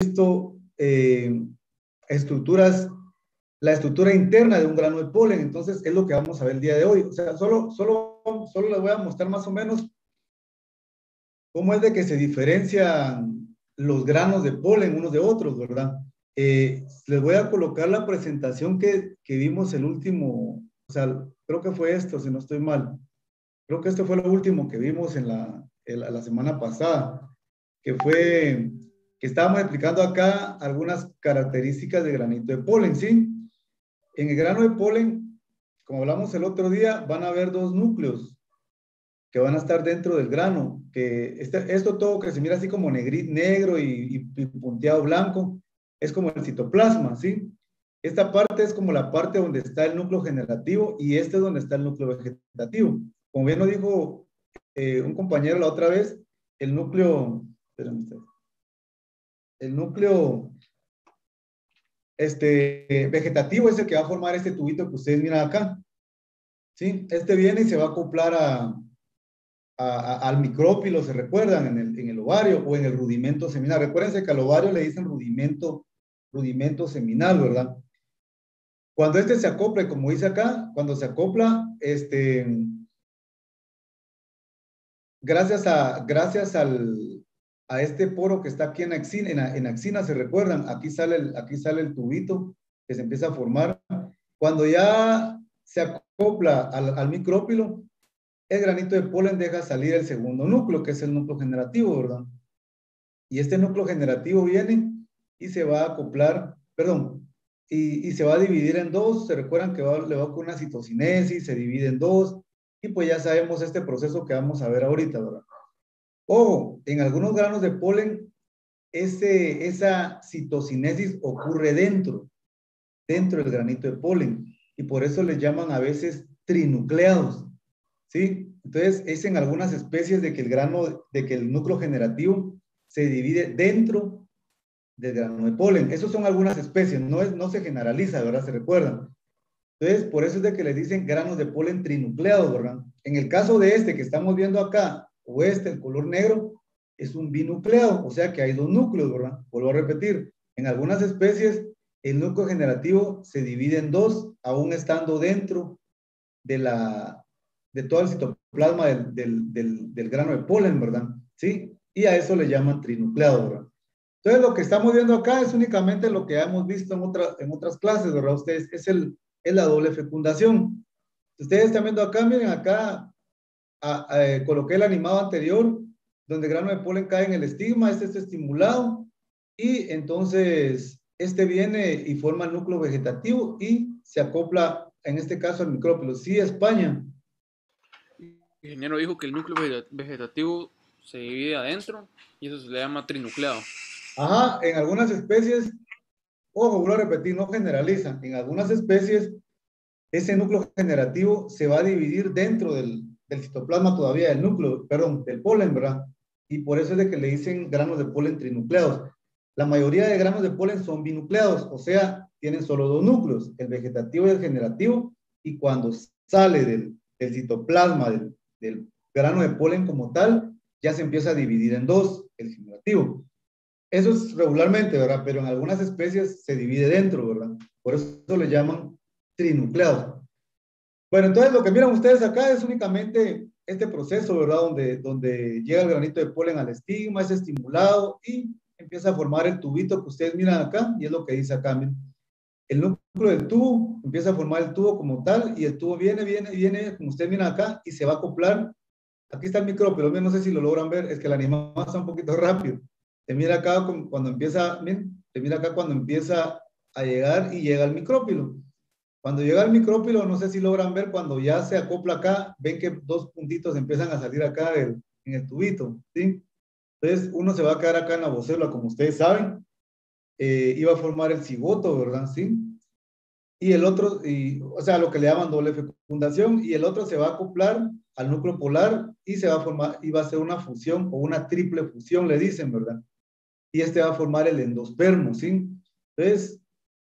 visto estructuras, la estructura interna de un grano de polen. Entonces es lo que vamos a ver el día de hoy. O sea, solo les voy a mostrar más o menos cómo es de que se diferencian los granos de polen unos de otros, ¿verdad? Les voy a colocar la presentación que vimos el último, o sea, creo que fue esto, si no estoy mal. Creo que este fue lo último que vimos en la semana pasada, que fue que estábamos explicando acá algunas características del granito de polen, ¿sí? En el grano de polen, como hablamos el otro día, van a haber dos núcleos que van a estar dentro del grano, que esto todo que se mira así como negro y punteado blanco, es como el citoplasma, ¿sí? Esta parte es como la parte donde está el núcleo generativo y este es donde está el núcleo vegetativo. Como bien lo dijo un compañero la otra vez, el núcleo, espérenme ustedes, el núcleo vegetativo es el que va a formar este tubito que ustedes miran acá, ¿sí? Este viene y se va a acoplar al micrópilo, ¿se recuerdan? En el ovario o en el rudimento seminal. Recuérdense que al ovario le dicen rudimento seminal, ¿verdad? Cuando este se acopla, como dice acá, cuando se acopla, gracias a este poro que está aquí en axina, ¿se recuerdan? Aquí sale el tubito que se empieza a formar. Cuando ya se acopla al micrópilo, el granito de polen deja salir el segundo núcleo, que es el núcleo generativo, ¿verdad? Y este núcleo generativo viene y se va a acoplar, perdón, y se va a dividir en dos. Se recuerdan que le va con una citocinesis, se divide en dos, y pues ya sabemos este proceso que vamos a ver ahorita, ¿verdad? Ojo, en algunos granos de polen, esa citocinesis ocurre dentro del granito de polen, y por eso les llaman a veces trinucleados, ¿sí? Entonces, es en algunas especies de que el núcleo generativo se divide dentro del grano de polen. Esas son algunas especies, no se generaliza, ¿verdad? Se recuerdan. Entonces, por eso es de que les dicen granos de polen trinucleados, ¿verdad? En el caso de este que estamos viendo acá, o el color negro, es un binucleado, o sea que hay dos núcleos, ¿verdad? Vuelvo a repetir, en algunas especies el núcleo generativo se divide en dos, aún estando dentro de todo el citoplasma del grano de polen, ¿verdad? ¿Sí? Y a eso le llaman trinucleado, ¿verdad? Entonces, lo que estamos viendo acá es únicamente lo que hemos visto en otras clases, ¿verdad? Ustedes, es la doble fecundación. Ustedes están viendo acá, miren acá, coloqué el animado anterior, donde el grano de polen cae en el estigma, este está estimulado, y entonces este viene y forma el núcleo vegetativo y se acopla, en este caso, al micrópilo. Sí, España. El ingeniero dijo que el núcleo vegetativo se divide adentro y eso se le llama trinucleado. Ajá, en algunas especies, ojo, vuelvo a repetir, no generalizan, en algunas especies ese núcleo generativo se va a dividir dentro del citoplasma todavía del núcleo, perdón, del polen, ¿verdad? Y por eso es de que le dicen granos de polen trinucleados. La mayoría de granos de polen son binucleados, o sea, tienen solo dos núcleos, el vegetativo y el generativo, y cuando sale del citoplasma del grano de polen como tal, ya se empieza a dividir en dos, el generativo. Eso es regularmente, ¿verdad? Pero en algunas especies se divide dentro, ¿verdad? Por eso le llaman trinucleados. Bueno, entonces lo que miran ustedes acá es únicamente este proceso, ¿verdad? Donde llega el granito de polen al estigma, es estimulado y empieza a formar el tubito que ustedes miran acá, y es lo que dice acá, miren. El núcleo del tubo empieza a formar el tubo como tal, y el tubo viene, como ustedes miran acá, y se va a acoplar. Aquí está el micrópilo, no sé si lo logran ver, es que el animal está un poquito rápido. Se mira acá cuando empieza, miren, se mira acá cuando empieza a llegar y llega al micrópilo. Cuando llega al micrópilo, no sé si logran ver, cuando ya se acopla acá, ven que dos puntitos empiezan a salir acá en el tubito, ¿sí? Entonces, uno se va a quedar acá en la vocela, como ustedes saben, y va a formar el cigoto, ¿verdad? ¿Sí? Y el otro, o sea, lo que le llaman doble fecundación, y el otro se va a acoplar al núcleo polar y se va a formar, y va a ser una fusión o una triple fusión, le dicen, ¿verdad? Y este va a formar el endospermo, ¿sí? Entonces,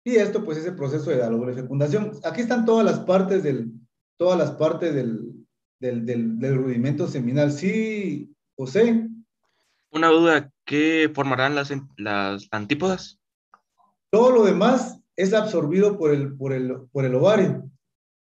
y esto pues es el proceso de la doble fecundación. Aquí están todas las partes del rudimento seminal. Sí, José. una duda, ¿qué formarán las antípodas? Todo lo demás es absorbido por el ovario.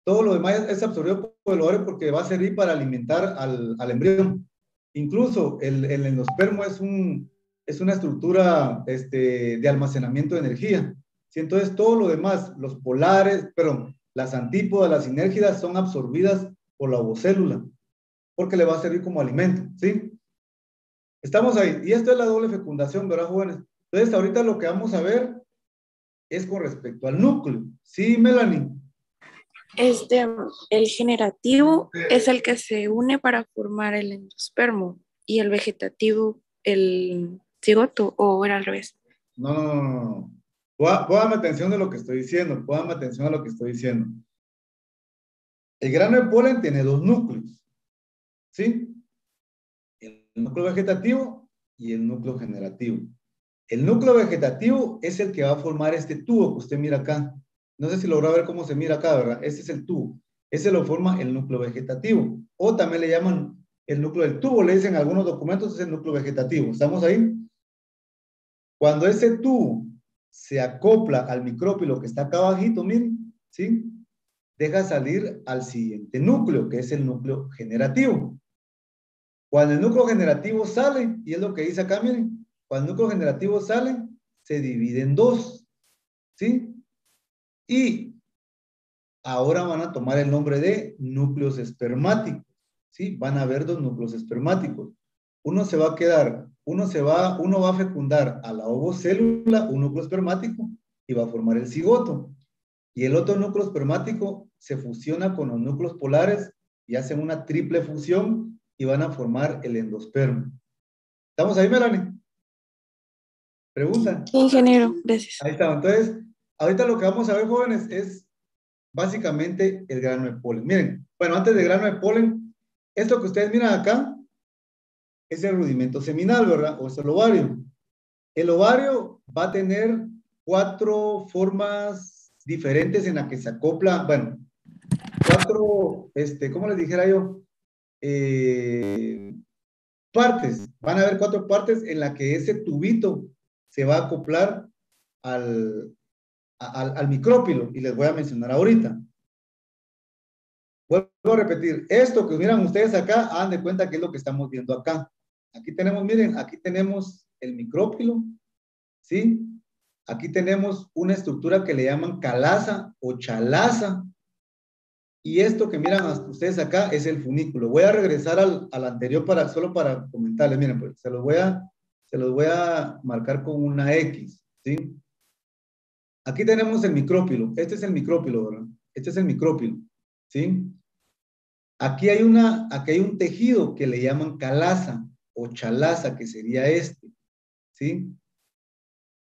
Todo lo demás es absorbido por el ovario porque va a servir para alimentar al embrión. Incluso el endospermo es una estructura de almacenamiento de energía. ¿Sí? Entonces, todo lo demás, los polares, perdón, las antípodas, las sinérgidas son absorbidas por la ovocélula porque le va a servir como alimento. ¿Sí? Estamos ahí. Y esto es la doble fecundación, ¿verdad, jóvenes? Entonces, ahorita lo que vamos a ver es con respecto al núcleo. ¿Sí, Melanie? Este, el generativo es el que se une para formar el endospermo y el vegetativo el cigoto, o era al revés. No, no, no, no, no. Póngame atención de lo que estoy diciendo. Póngame atención a lo que estoy diciendo. El grano de polen tiene dos núcleos. ¿Sí? El núcleo vegetativo y el núcleo generativo. El núcleo vegetativo es el que va a formar este tubo que usted mira acá. No sé si logra ver cómo se mira acá, ¿verdad? Ese es el tubo. Ese lo forma el núcleo vegetativo. O también le llaman el núcleo del tubo. Le dicen en algunos documentos es el núcleo vegetativo. ¿Estamos ahí? Cuando ese tubo se acopla al micrópilo que está acá abajito, miren, ¿sí? Deja salir al siguiente núcleo, que es el núcleo generativo. Cuando el núcleo generativo sale, y es lo que dice acá, miren, cuando el núcleo generativo sale, se divide en dos, ¿sí? Y ahora van a tomar el nombre de núcleos espermáticos, ¿sí? Van a haber dos núcleos espermáticos. Uno va a fecundar a la ovocélula, un núcleo espermático, y va a formar el cigoto. Y el otro núcleo espermático se fusiona con los núcleos polares y hacen una triple fusión y van a formar el endospermo. ¿Estamos ahí, Melanie? ¿Pregunta? Ingeniero, gracias. Ahí está. Entonces, ahorita lo que vamos a ver, jóvenes, es básicamente el grano de polen. Miren, bueno, antes del grano de polen, esto que ustedes miran acá es el rudimento seminal, ¿verdad? O es el ovario. El ovario va a tener 4 formas diferentes en las que se acopla, bueno, 4, ¿cómo les dijera yo? Partes. Van a haber 4 partes en las que ese tubito se va a acoplar al micrópilo, y les voy a mencionar ahorita. Vuelvo a repetir, esto que miran ustedes acá, hagan de cuenta que es lo que estamos viendo acá. Aquí tenemos, miren, aquí tenemos el micrópilo, ¿sí? Aquí tenemos una estructura que le llaman calaza o chalaza. Y esto que miran ustedes acá es el funículo. Voy a regresar al anterior solo para comentarles. Miren, pues se los voy a marcar con una X, ¿sí? Aquí tenemos el micrópilo. Este es el micrópilo, ¿verdad? Este es el micrópilo, ¿sí? Aquí hay un tejido que le llaman calaza o chalaza, que sería este, ¿sí?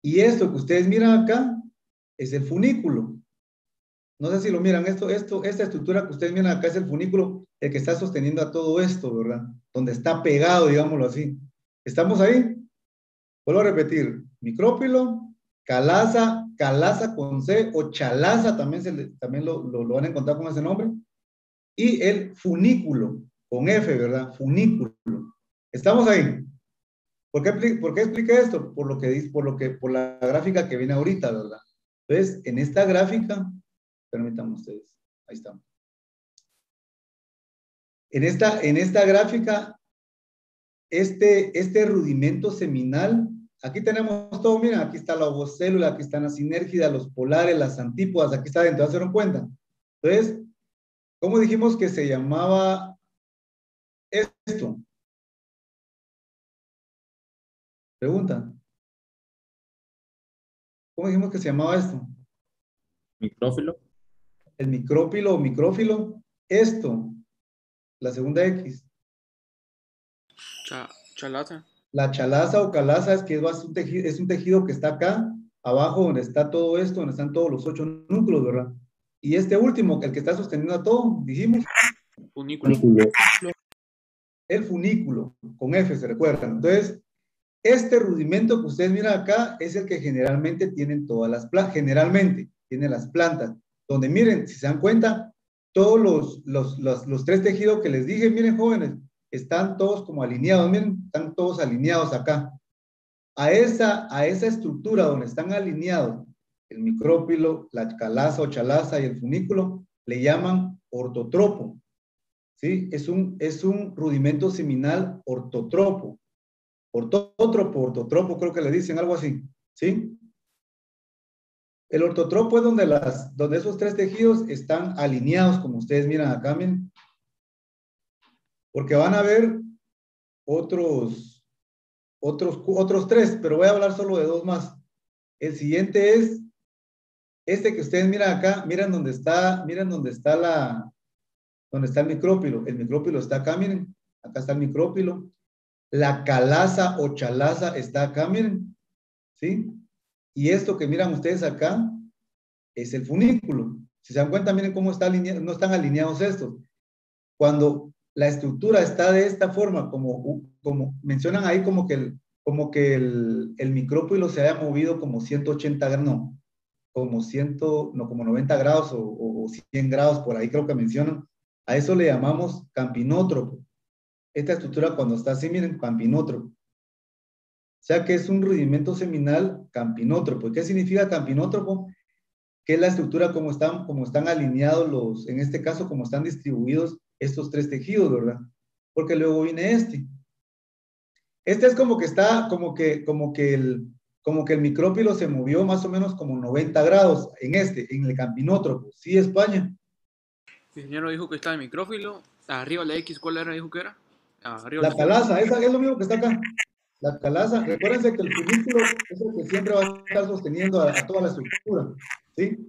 Y esto que ustedes miran acá es el funículo. No sé si lo miran, esta estructura que ustedes miran acá es el funículo, el que está sosteniendo a todo esto, ¿verdad? Donde está pegado, digámoslo así. ¿Estamos ahí? Vuelvo a repetir, micrópilo, calaza, calaza con C, o chalaza, también lo van a encontrar con ese nombre, y el funículo, con F, ¿verdad? Funículo. ¿Estamos ahí? ¿Por qué expliqué esto? Por la gráfica que viene ahorita, ¿verdad? Entonces, en esta gráfica, permítanme ustedes, ahí estamos. En esta gráfica, este rudimento seminal, aquí tenemos todo, miren, aquí está la ovocélula, aquí están las sinérgidas, los polares, las antípodas, aquí está dentro, ¿se dieron cuenta? Entonces, ¿cómo dijimos que se llamaba esto? Pregunta. ¿Cómo dijimos que se llamaba esto? Micrófilo. El micrópilo o micrófilo. Esto, la segunda X. Chalaza. La chalaza o calaza es un tejido que está acá, abajo donde está todo esto, donde están todos los 8 núcleos, ¿verdad? Y este último, el que está sosteniendo a todo, dijimos. Funículo. El funículo, con F, ¿se recuerdan? Entonces, este rudimento que ustedes miran acá es el que generalmente tienen todas las plantas, tienen las plantas, donde miren, si se dan cuenta, todos los 3 tejidos que les dije, miren jóvenes, están todos como alineados, miren, están todos alineados acá. A esa estructura donde están alineados el micrópilo, la calaza o chalaza y el funículo, le llaman ortotropo. ¿Sí? Es un rudimento seminal ortotropo. Ortotropo, creo que le dicen algo así. ¿Sí? El ortotropo es donde esos tres tejidos están alineados, como ustedes miran acá, miren. Porque van a ver otros tres, pero voy a hablar solo de dos más. El siguiente es este que ustedes miran acá, miren dónde está el micrópilo. El micrópilo está acá, miren. Acá está el micrópilo. La calaza o chalaza está acá, miren. ¿Sí? Y esto que miran ustedes acá es el funículo. Si se dan cuenta, miren cómo está alineado, no están alineados estos. Cuando la estructura está de esta forma, como mencionan ahí, como que el micrópilo se haya movido como 180 grados, no, como 90 grados o 100 grados, por ahí creo que mencionan. A eso le llamamos campinótropo. Esta estructura cuando está así, miren, campinótropo. O sea que es un rudimento seminal campinótropo. ¿Qué significa campinótropo? Que es la estructura como están alineados en este caso, como están distribuidos estos tres tejidos, ¿verdad? Porque luego viene este. Este es como que el micrópilo se movió más o menos como 90 grados en el campinótropo. Sí, España. El ingeniero dijo que está el micrófilo. Arriba la X, ¿cuál era? Dijo que era. Arriba La calaza, esa es lo mismo que está acá. La calaza, recuérdense que el funículo es el que siempre va a estar sosteniendo a toda la estructura. ¿Sí?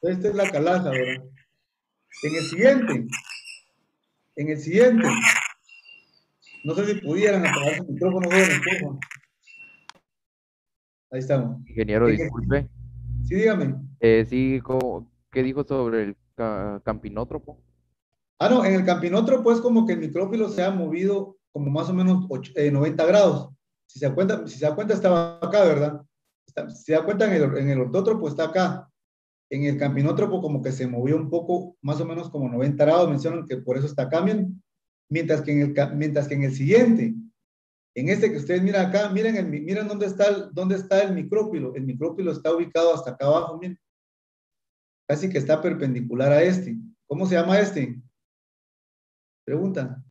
Esta es la calaza, ¿verdad? En el siguiente, no sé si pudieran apagar su micrófono, jóvenes, por favor. Ahí estamos. Ingeniero, disculpe. Sí, dígame. Sí, ¿qué dijo sobre el campinótropo? No, en el campinótropo es como que el micrófilo se ha movido como más o menos 90 grados. Si se da cuenta estaba acá, ¿verdad? Si se da cuenta en el ortótropo está acá. En el campinótropo como que se movió un poco, más o menos como 90 grados, mencionan que por eso está acá, mientras que en el siguiente, en este que ustedes miran acá, miren dónde está el micrópilo. El micrópilo está ubicado hasta acá abajo, miren. Casi que está perpendicular a este. ¿Cómo se llama este? Pregunta.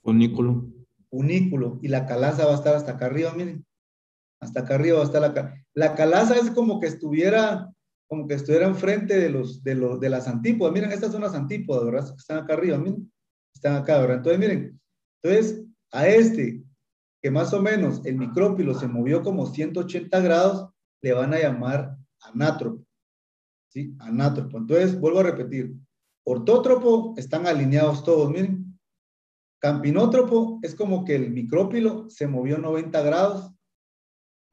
Funículo. Funículo. Y la calaza va a estar hasta acá arriba, miren. Hasta acá arriba va a estar la calaza. Es como que estuviera enfrente de las antípodas. Miren, estas son las antípodas, ¿verdad? Están acá arriba, miren. Están acá, ¿verdad? Entonces, miren. Entonces, a este, que más o menos el micrópilo se movió como 180 grados, le van a llamar anátropo. ¿Sí? Anátropo. Entonces, vuelvo a repetir. Ortótropo, están alineados todos, miren. Campinótropo es como que el micrópilo se movió 90 grados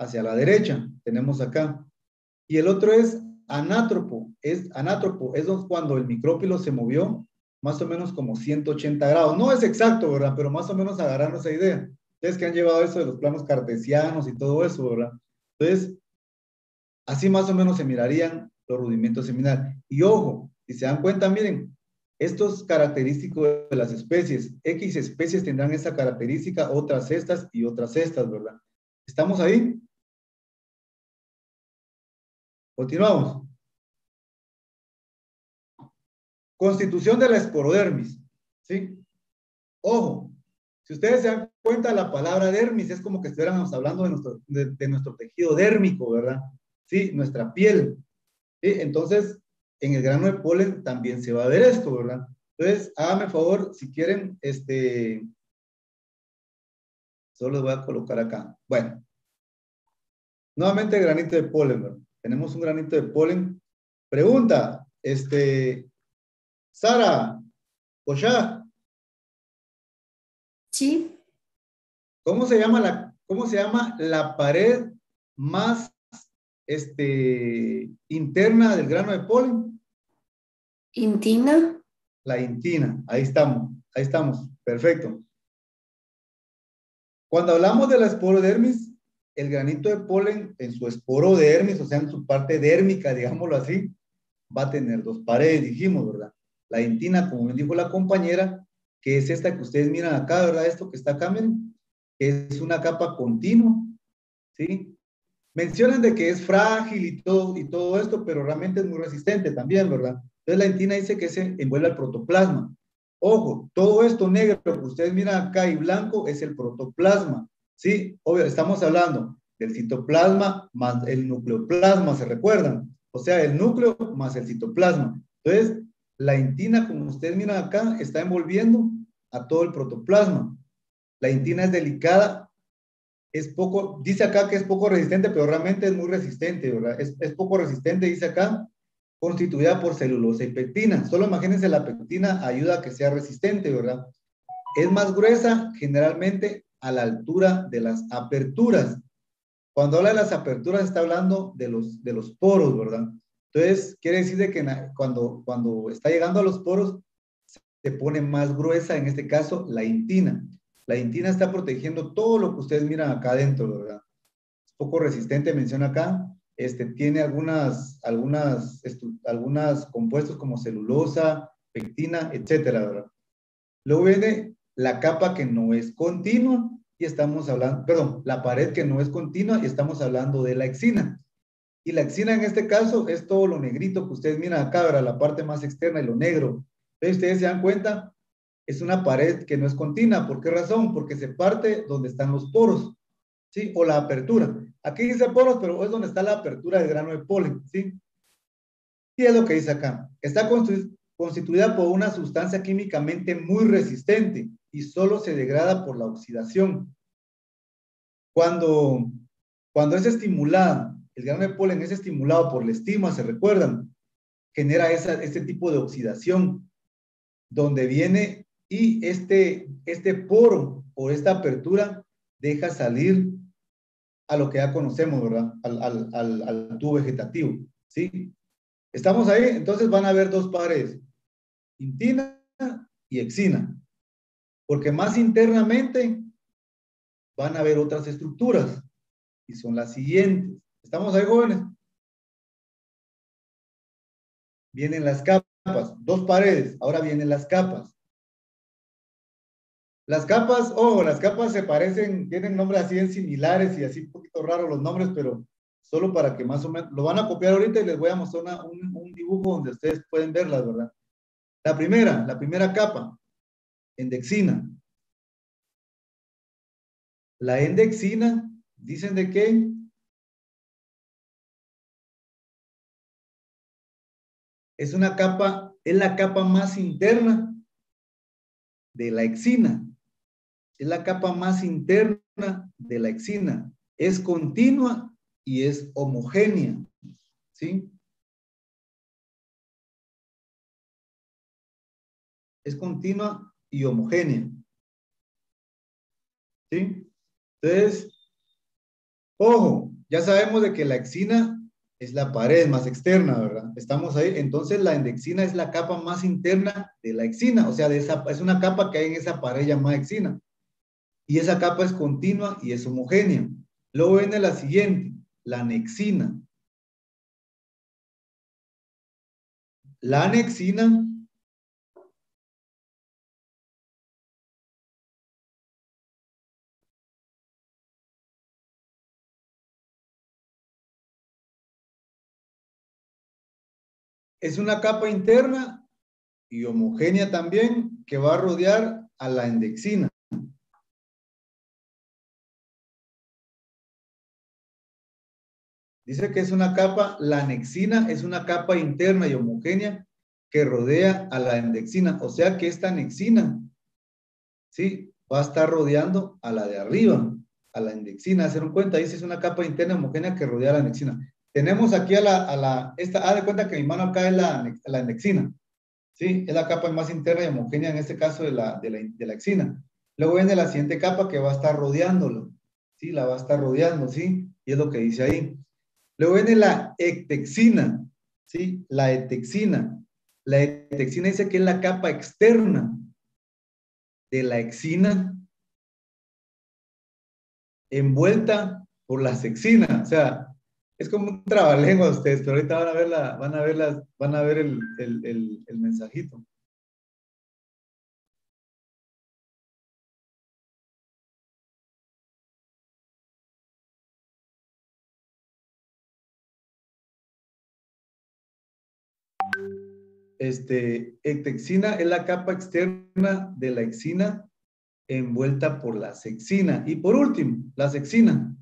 hacia la derecha, tenemos acá. Y el otro es anátropo. Anátropo es cuando el micrópilo se movió más o menos como 180 grados. No es exacto, ¿verdad? Pero más o menos agarrando esa idea. Ustedes que han llevado eso de los planos cartesianos y todo eso, ¿verdad? Entonces, así más o menos se mirarían los rudimentos seminales. Y ojo, si se dan cuenta, miren, esto es característico de las especies. X especies tendrán esa característica, otras estas y otras estas, ¿verdad? ¿Estamos ahí? Continuamos. Constitución de la esporodermis. ¿Sí? Ojo, si ustedes se dan cuenta, la palabra dermis es como que estuviéramos hablando de nuestro tejido dérmico, ¿verdad? Sí, nuestra piel. ¿Sí? Entonces, en el grano de polen también se va a ver esto, ¿verdad? Entonces, háganme favor, si quieren, solo les voy a colocar acá. Bueno, nuevamente el granito de polen, ¿verdad? Tenemos un granito de polen. Pregunta, Sara, Oshá. Sí. ¿Cómo se llama la pared más interna del grano de polen? Intina. La intina, ahí estamos, perfecto. Cuando hablamos de la esporodermis, el granito de polen en su esporodermis, o sea, en su parte dérmica, digámoslo así, va a tener dos paredes, dijimos, ¿verdad? La intina, como me dijo la compañera, que es esta que ustedes miran acá, ¿verdad? Esto que está acá, miren, que es una capa continua, ¿sí? Mencionan de que es frágil y todo esto, pero realmente es muy resistente también, ¿verdad? Entonces la dentina dice que se envuelve al protoplasma. Ojo, todo esto negro que ustedes miran acá y blanco es el protoplasma, ¿sí? Obvio, estamos hablando del citoplasma más el nucleoplasma, ¿se recuerdan? O sea, el núcleo más el citoplasma. Entonces, la dentina, como ustedes miran acá, está envolviendo a todo el protoplasma. La dentina es delicada, es poco, dice acá que es poco resistente, pero realmente es muy resistente, ¿verdad? Es poco resistente, dice acá, constituida por celulosa y pectina. Solo imagínense, la pectina ayuda a que sea resistente, ¿verdad? Es más gruesa generalmente a la altura de las aperturas. Cuando habla de las aperturas está hablando de los poros, ¿verdad? Entonces, quiere decir de que cuando está llegando a los poros, se pone más gruesa, en este caso, la dentina. La dentina está protegiendo todo lo que ustedes miran acá adentro, ¿verdad? Es poco resistente, menciona acá. Tiene algunas compuestos como celulosa, pectina, etcétera, ¿verdad? Luego viene la capa que no es continua y estamos hablando, perdón, la pared que no es continua y estamos hablando de la exina. Y la exina en este caso es todo lo negrito que ustedes miran acá, ¿verdad? La parte más externa y lo negro. Entonces ustedes se dan cuenta, es una pared que no es continua. ¿Por qué razón? Porque se parte donde están los poros, ¿sí? O la apertura. Aquí dice poros, pero es donde está la apertura del grano de polen, ¿sí? Y es lo que dice acá. Está constituida por una sustancia químicamente muy resistente y solo se degrada por la oxidación. Cuando es estimulada, el grano de polen es estimulado por la estima, ¿se recuerdan? Genera este tipo de oxidación, donde viene y este poro o esta apertura deja salir a lo que ya conocemos, ¿verdad? Al tubo vegetativo, ¿sí? Estamos ahí, entonces van a haber dos paredes, intina y exina, porque más internamente van a haber otras estructuras, y son las siguientes. ¿Estamos ahí, jóvenes? Vienen las capas, dos paredes, ahora vienen las capas. Las capas, ojo, las capas se parecen, tienen nombres así en similares y así un poquito raros los nombres, pero solo para que más o menos, lo van a copiar ahorita y les voy a mostrar un dibujo donde ustedes pueden verlas, ¿verdad? La primera capa, endexina. La endexina, dicen de qué? Es una capa, es la capa más interna de la exina. Es la capa más interna de la exina. Es continua y es homogénea, ¿sí? Es continua y homogénea, ¿sí? Entonces, ojo, ya sabemos de que la exina es la pared más externa, ¿verdad? Estamos ahí. Entonces, la endexina es la capa más interna de la exina, o sea, es una capa que hay en esa pared llamada exina. Y esa capa es continua y es homogénea. Luego viene la siguiente, la anexina. La anexina es una capa interna y homogénea también que va a rodear a la endexina. Dice que es una capa, la anexina es una capa interna y homogénea que rodea a la endexina. O sea que esta anexina, ¿sí? Va a estar rodeando a la de arriba, a la endexina. Hacer un cuenta, dice es una capa interna homogénea que rodea a la endexina. Tenemos aquí haz de cuenta que mi mano acá es la endexina, ¿sí? Es la capa más interna y homogénea en este caso de la exina. Luego viene la siguiente capa que va a estar rodeándolo, ¿sí? La va a estar rodeando, ¿sí? Y es lo que dice ahí. Luego viene la ectexina, ¿sí? La ectexina. La ectexina dice que es la capa externa de la exina envuelta por la exina. O sea, es como un trabalengua ustedes, pero ahorita van a ver el mensajito. ectexina es la capa externa de la exina envuelta por la sexina. Y por último, la sexina.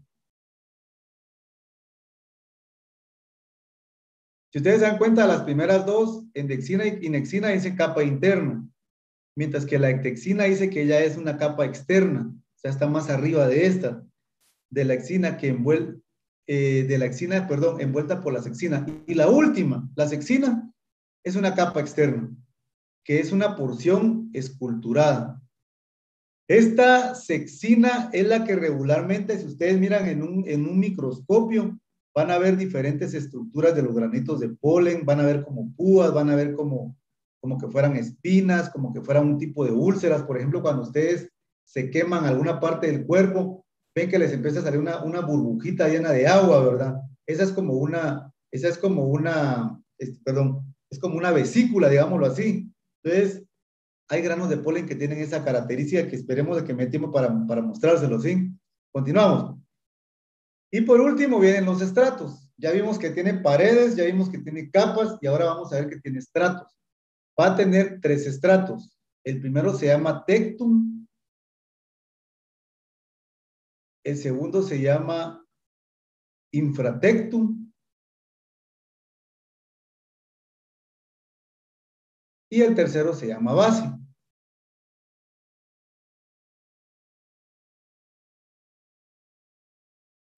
Si ustedes se dan cuenta, las primeras dos, endexina y inexina, dice capa interna, mientras que la ectexina dice que ya es una capa externa, o sea, está más arriba de esta, de la exina que envuelve, de la exina, perdón, envuelta por la sexina. Y la última, la sexina, es una capa externa, que es una porción esculturada. Esta sexina es la que regularmente, si ustedes miran en un microscopio, van a ver diferentes estructuras de los granitos de polen, van a ver como púas, van a ver como que fueran espinas, como que fueran un tipo de úlceras. Por ejemplo, cuando ustedes se queman alguna parte del cuerpo, ven que les empieza a salir una burbujita llena de agua, ¿verdad? Esa es como una, perdón, es como una vesícula, digámoslo así. Entonces, hay granos de polen que tienen esa característica que esperemos de que me dé tiempo para mostrárselo, ¿sí? Continuamos. Y por último vienen los estratos. Ya vimos que tiene paredes, ya vimos que tiene capas y ahora vamos a ver que tiene estratos. Va a tener 3 estratos. El primero se llama tectum. El segundo se llama infratectum. Y el tercero se llama base.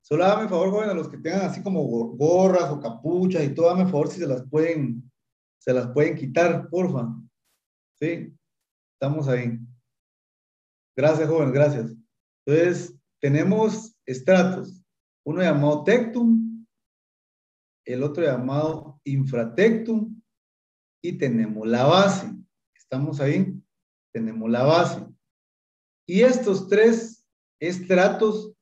Solo hágame favor, joven, a los que tengan así como gorras o capuchas y todo, hágame favor si se las pueden quitar, porfa. Sí, estamos ahí. Gracias, joven, gracias. Entonces, tenemos estratos. Uno llamado tectum, el otro llamado infratectum, y tenemos la base. ¿Estamos ahí? Tenemos la base. Y estos 3 estratos,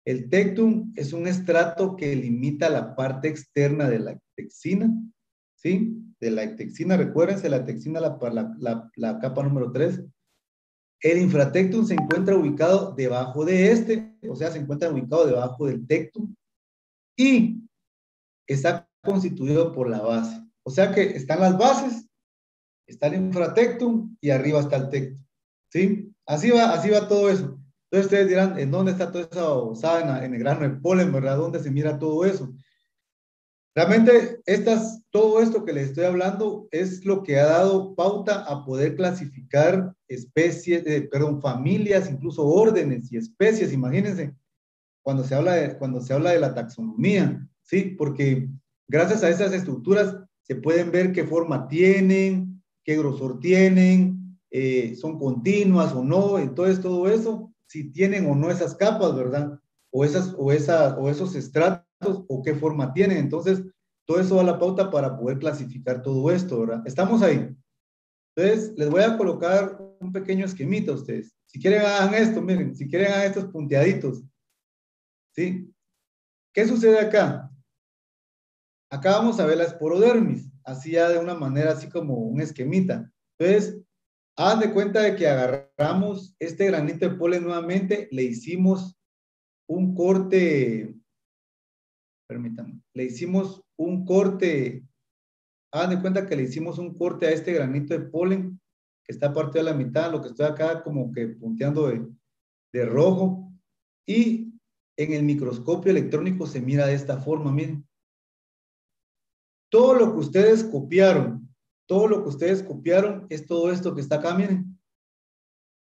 el tectum es un estrato que limita la parte externa de la ectexina, ¿sí? De la ectexina, recuérdense, la ectexina, la capa número 3. El infratectum se encuentra ubicado debajo de o sea, se encuentra ubicado debajo del tectum y está constituido por la base. O sea que están las bases, está el infratectum y arriba está el tectum, ¿sí? Así va todo eso. Entonces ustedes dirán, ¿en dónde está toda esa osada en el grano del polen, verdad? ¿Dónde se mira todo eso? Realmente todo esto que les estoy hablando es lo que ha dado pauta a poder clasificar familias, incluso órdenes y especies. Imagínense, cuando se habla de la taxonomía, ¿sí? Porque gracias a esas estructuras se pueden ver qué forma tienen, qué grosor tienen, son continuas o no. Entonces todo eso, si tienen o no esas capas, ¿verdad? O esos estratos o qué forma tienen. Entonces, todo eso da la pauta para poder clasificar todo esto, ¿verdad? Estamos ahí. Entonces, les voy a colocar un pequeño esquemita a ustedes. Si quieren, hagan esto, miren, si quieren, hagan estos punteaditos. ¿Sí? ¿Qué sucede acá? Acá vamos a ver la esporodermis, así ya de una manera, así como un esquemita. Entonces, hagan de cuenta de que agarramos este granito de polen nuevamente, le hicimos un corte, permítanme, le hicimos un corte, hagan de cuenta que le hicimos un corte a este granito de polen, que está partido a la mitad, lo que estoy acá como que punteando de rojo, y en el microscopio electrónico se mira de esta forma, miren. Todo lo que ustedes copiaron es todo esto que está acá, miren.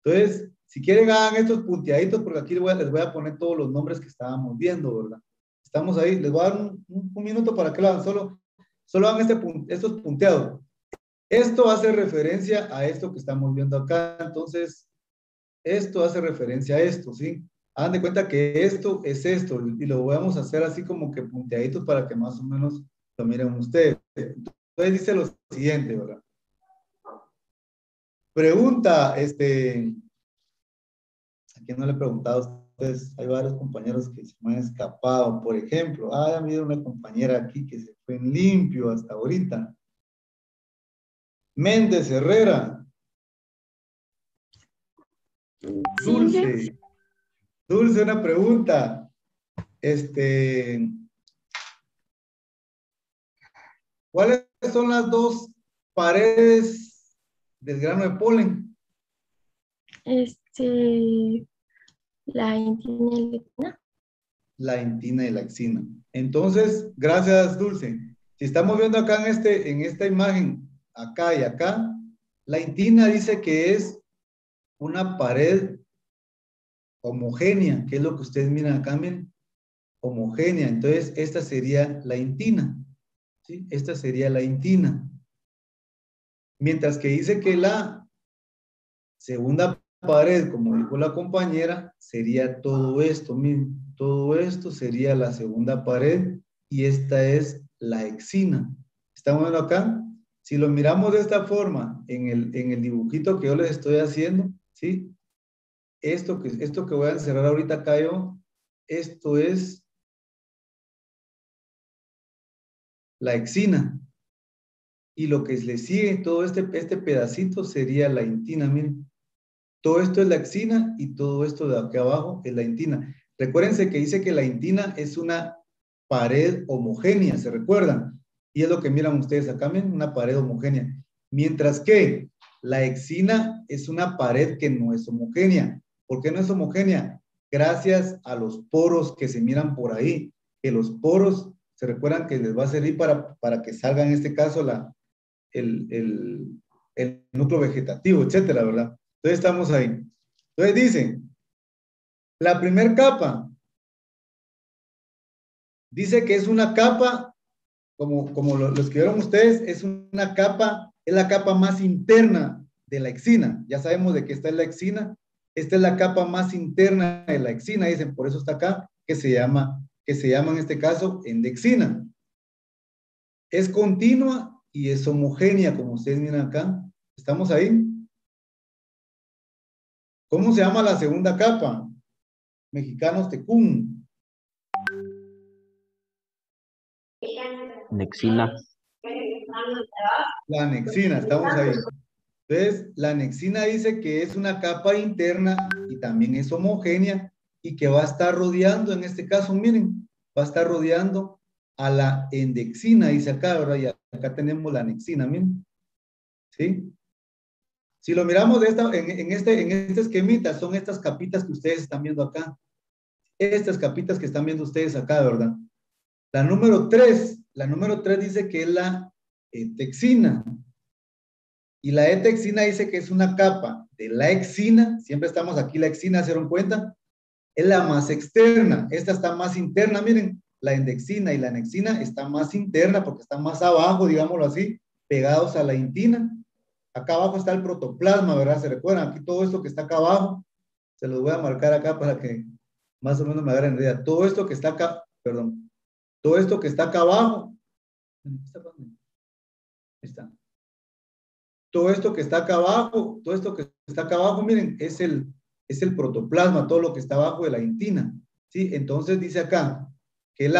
Entonces, si quieren hagan estos punteaditos, porque aquí les voy a poner todos los nombres que estábamos viendo, ¿verdad? Estamos ahí, les voy a dar un minuto para que lo hagan, solo hagan estos punteados. Esto hace referencia a esto que estamos viendo acá, entonces, esto hace referencia a esto, ¿sí? Hagan de cuenta que esto es esto, y lo vamos a hacer así como que punteaditos para que más o menos lo miren ustedes. Entonces dice lo siguiente, ¿verdad? Pregunta, ¿a quién no le he preguntado a ustedes? Hay varios compañeros que se me han escapado. Por ejemplo, ha habido una compañera aquí que se fue en limpio hasta ahorita. Méndez Herrera. Dulce. Dulce, una pregunta. ¿Cuáles son las dos paredes del grano de polen? La intina y la actina. La intina y la axina. Entonces, gracias, Dulce. Si estamos viendo acá en esta imagen, acá y acá, la intina dice que es una pared homogénea, que es lo que ustedes miran acá, miren, homogénea. Entonces, esta sería la intina, ¿sí? Esta sería la intina. Mientras que dice que la segunda pared, como dijo la compañera, sería todo esto, miren, todo esto sería la segunda pared y esta es la exina. ¿Estamos viendo acá? Si lo miramos de esta forma, en el dibujito que yo les estoy haciendo, ¿sí? Esto que voy a encerrar ahorita acá yo, esto es la exina. Y lo que le sigue, todo este pedacito sería la intina, miren. Todo esto es la exina y todo esto de aquí abajo es la intina. Recuérdense que dice que la intina es una pared homogénea, ¿se recuerdan? Y es lo que miran ustedes acá, miren, una pared homogénea. Mientras que la exina es una pared que no es homogénea. ¿Por qué no es homogénea? Gracias a los poros que se miran por ahí, que los poros, ¿se recuerdan que les va a servir para que salga en este caso el núcleo vegetativo, etcétera, ¿verdad? Entonces estamos ahí. Entonces dicen, la primer capa dice que es una capa, como lo escribieron ustedes, es una capa, es la capa más interna de la exina. Ya sabemos de que esta es la exina. Esta es la capa más interna de la exina, dicen, por eso está acá, que se llama en este caso endexina. Es continua y es homogénea, como ustedes miran acá. ¿Estamos ahí? ¿Cómo se llama la segunda capa? Mexicanos tecún. Nexina. La anexina, estamos ahí. Entonces, la anexina dice que es una capa interna y también es homogénea y que va a estar rodeando, en este caso, miren, va a estar rodeando a la endexina, dice acá, ¿verdad? Y acá tenemos la anexina, miren. ¿Sí? Si lo miramos en este esquemita, son estas capitas que ustedes están viendo acá. Estas capitas que están viendo ustedes acá, ¿verdad? La número 3 dice que es la etexina. Y la etexina dice que es una capa de la exina. Siempre estamos aquí, la exina, ¿se dieron cuenta? Es la más externa. Esta está más interna, miren. La endexina y la anexina está más interna porque está más abajo, digámoslo así, pegados a la intina. Acá abajo está el protoplasma, ¿verdad? ¿Se recuerdan? Aquí todo esto que está acá abajo, se los voy a marcar acá para que más o menos me agarren idea. Todo esto que está acá, perdón, todo esto que está acá abajo, ahí está. Todo esto que está acá abajo, todo esto que está acá abajo, miren, es el protoplasma, todo lo que está abajo de la intina, ¿sí? Entonces dice acá que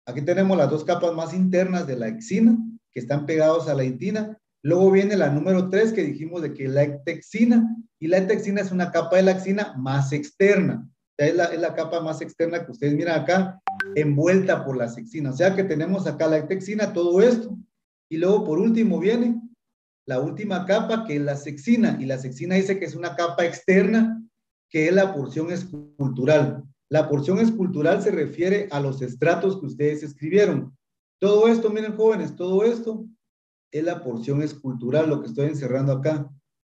aquí tenemos las dos capas más internas de la exina, que están pegados a la intina. Luego viene la número 3 que dijimos de que la etexina, y la etexina es una capa de la exina más externa. O sea, es la capa más externa que ustedes miran acá, envuelta por la exina. O sea que tenemos acá la etexina, todo esto. Y luego por último viene la última capa, que es la sexina, y la sexina dice que es una capa externa, que es la porción escultural. La porción escultural se refiere a los estratos que ustedes escribieron. Todo esto, miren jóvenes, todo esto es la porción escultural, lo que estoy encerrando acá.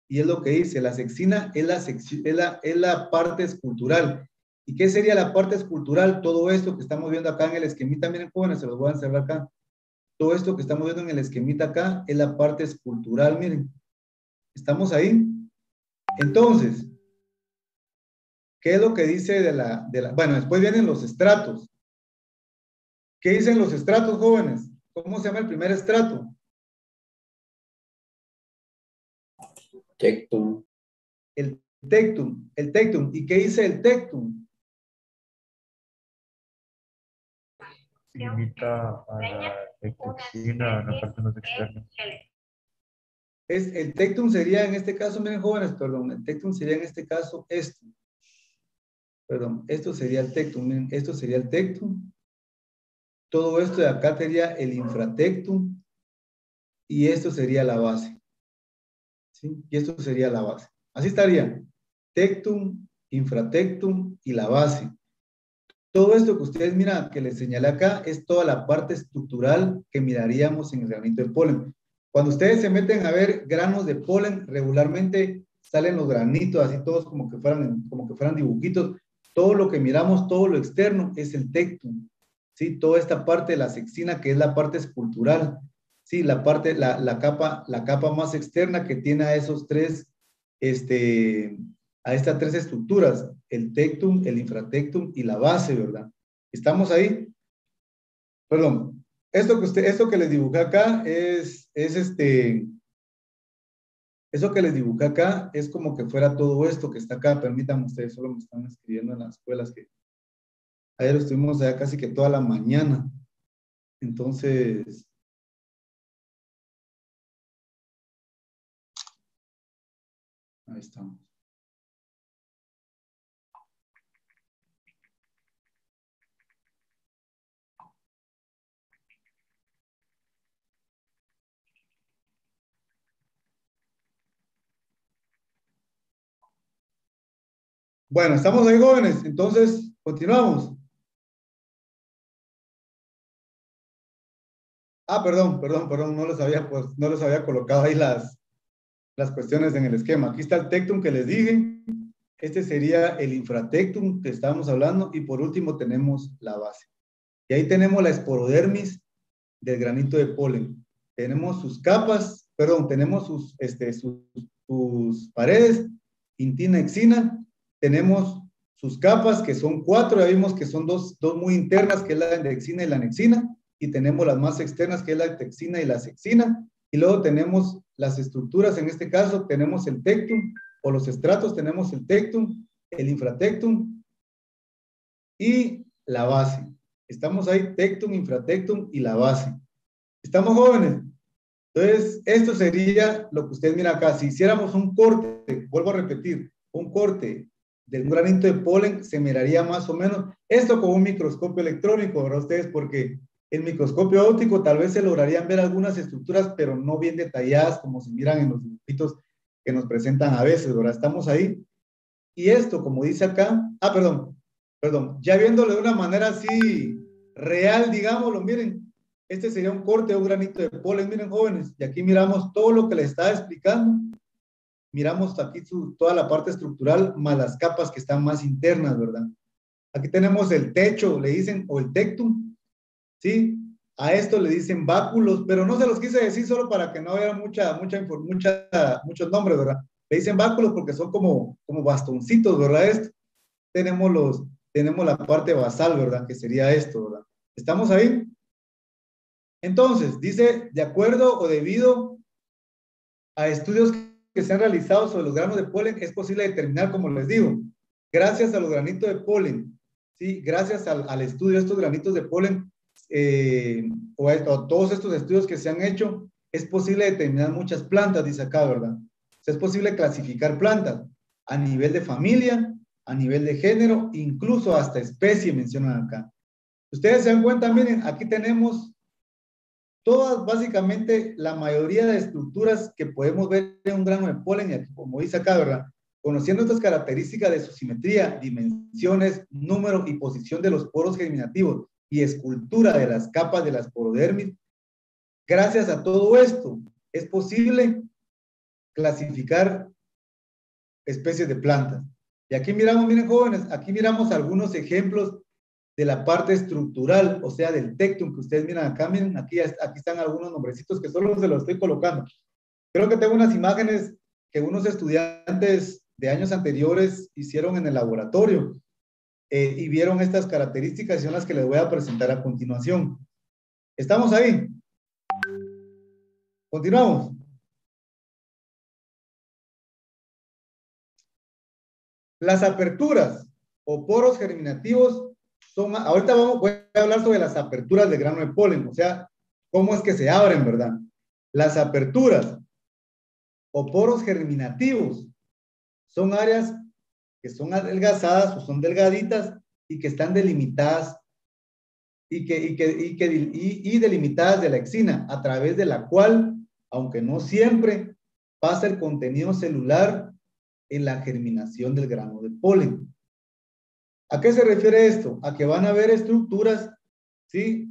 Y es lo que dice, la sexina es la parte escultural. ¿Y qué sería la parte escultural? Todo esto que estamos viendo acá en el esquemita, miren jóvenes, se los voy a encerrar acá. Todo esto que estamos viendo en el esquemita acá es la parte escultural, miren. ¿Estamos ahí? Entonces, ¿qué es lo que dice bueno, después vienen los estratos. ¿Qué dicen los estratos, jóvenes? ¿Cómo se llama el primer estrato? Tectum. El tectum. ¿Y qué dice el tectum? Limita a la etexina, a la parte más externa. El tectum sería en este caso, miren jóvenes, perdón, el tectum sería en este caso esto. Perdón, esto sería el tectum, miren, esto sería el tectum. Todo esto de acá sería el infratectum. y esto sería la base. ¿Sí? Y esto sería la base. Así estaría. Tectum, infratectum y la base. Todo esto que ustedes miran, que les señalé acá, es toda la parte estructural que miraríamos en el granito de polen. Cuando ustedes se meten a ver granos de polen, regularmente salen los granitos, así todos como que fueran dibujitos. Todo lo que miramos, todo lo externo, es el tectum. ¿Sí? Toda esta parte de la sexina, que es la parte escultural. Sí, la capa más externa que tiene a esos tres, a estas tres estructuras, el tectum, el infratectum y la base, ¿verdad? ¿Estamos ahí? Perdón. Esto que les dibujé acá eso que les dibujé acá es como que fuera todo esto que está acá. Permítanme ustedes, solo me están escribiendo en las escuelas que ayer estuvimos allá casi que toda la mañana. Entonces, ahí estamos. Bueno, estamos ahí, jóvenes. Entonces, continuamos. Ah, perdón, no les había colocado ahí las cuestiones en el esquema. Aquí está el tectum que les dije. Este sería el infratectum que estábamos hablando. Y por último tenemos la base. Y ahí tenemos la esporodermis del granito de polen. Tenemos sus capas, tenemos sus paredes, intina, exina. Tenemos sus capas, que son 4. Ya vimos que son dos muy internas, que es la endexina y la anexina. Y tenemos las más externas, que es la texina y la sexina. Y luego tenemos las estructuras, en este caso tenemos el tectum, o los estratos, tenemos el tectum, el infratectum y la base. Estamos ahí, tectum, infratectum y la base. ¿Estamos, jóvenes? Entonces, esto sería lo que ustedes miran acá. Si hiciéramos un corte, vuelvo a repetir, un corte del granito de polen, se miraría más o menos esto con un microscopio electrónico, ¿verdad ustedes? Porque el microscopio óptico tal vez se lograrían ver algunas estructuras, pero no bien detalladas como se miran en los dibujitos que nos presentan a veces, ¿verdad? Estamos ahí. Y esto, como dice acá, perdón, ya viéndolo de una manera así real, digámoslo, miren, este sería un corte de un granito de polen, miren, jóvenes, y aquí miramos todo lo que les estaba explicando. Miramos aquí toda la parte estructural, más las capas que están más internas, ¿verdad? Aquí tenemos el techo, le dicen, o el tectum, ¿sí? A esto le dicen báculos, pero no se los quise decir solo para que no haya muchos nombres, ¿verdad? Le dicen báculos porque son como bastoncitos, ¿verdad? Tenemos la parte basal, ¿verdad? Que sería esto, ¿verdad? ¿Estamos ahí? Entonces, dice, de acuerdo o debido a estudios que se han realizado sobre los granos de polen, es posible determinar, como les digo, gracias a los granitos de polen, ¿sí? Gracias al estudio de estos granitos de polen, o a todos estos estudios que se han hecho, es posible determinar muchas plantas, dice acá, ¿verdad? O sea, es posible clasificar plantas a nivel de familia, a nivel de género, incluso hasta especie mencionan acá. Ustedes se dan cuenta, miren, aquí tenemos todas, básicamente, la mayoría de estructuras que podemos ver en un grano de polen, y aquí, como dice acá, ¿verdad? Conociendo estas características de su simetría, dimensiones, número y posición de los poros germinativos y escultura de las capas de la esporodermis, gracias a todo esto, es posible clasificar especies de plantas. Y aquí miramos, miren, jóvenes, aquí miramos algunos ejemplos de la parte estructural, o sea, del tectum que ustedes miran acá, miren, aquí están algunos nombrecitos que solo se los estoy colocando. Creo que tengo unas imágenes que unos estudiantes de años anteriores hicieron en el laboratorio y vieron estas características y son las que les voy a presentar a continuación. ¿Estamos ahí? Continuamos. Las aperturas o poros germinativos son, ahorita voy a hablar sobre las aperturas de grano de polen, o sea, cómo es que se abren, ¿verdad? Las aperturas o poros germinativos son áreas que son adelgazadas o son delgaditas y que están delimitadas y delimitadas de la exina, a través de la cual aunque no siempre, pasa el contenido celular en la germinación del grano de polen. ¿A qué se refiere esto? A que van a haber estructuras, ¿sí?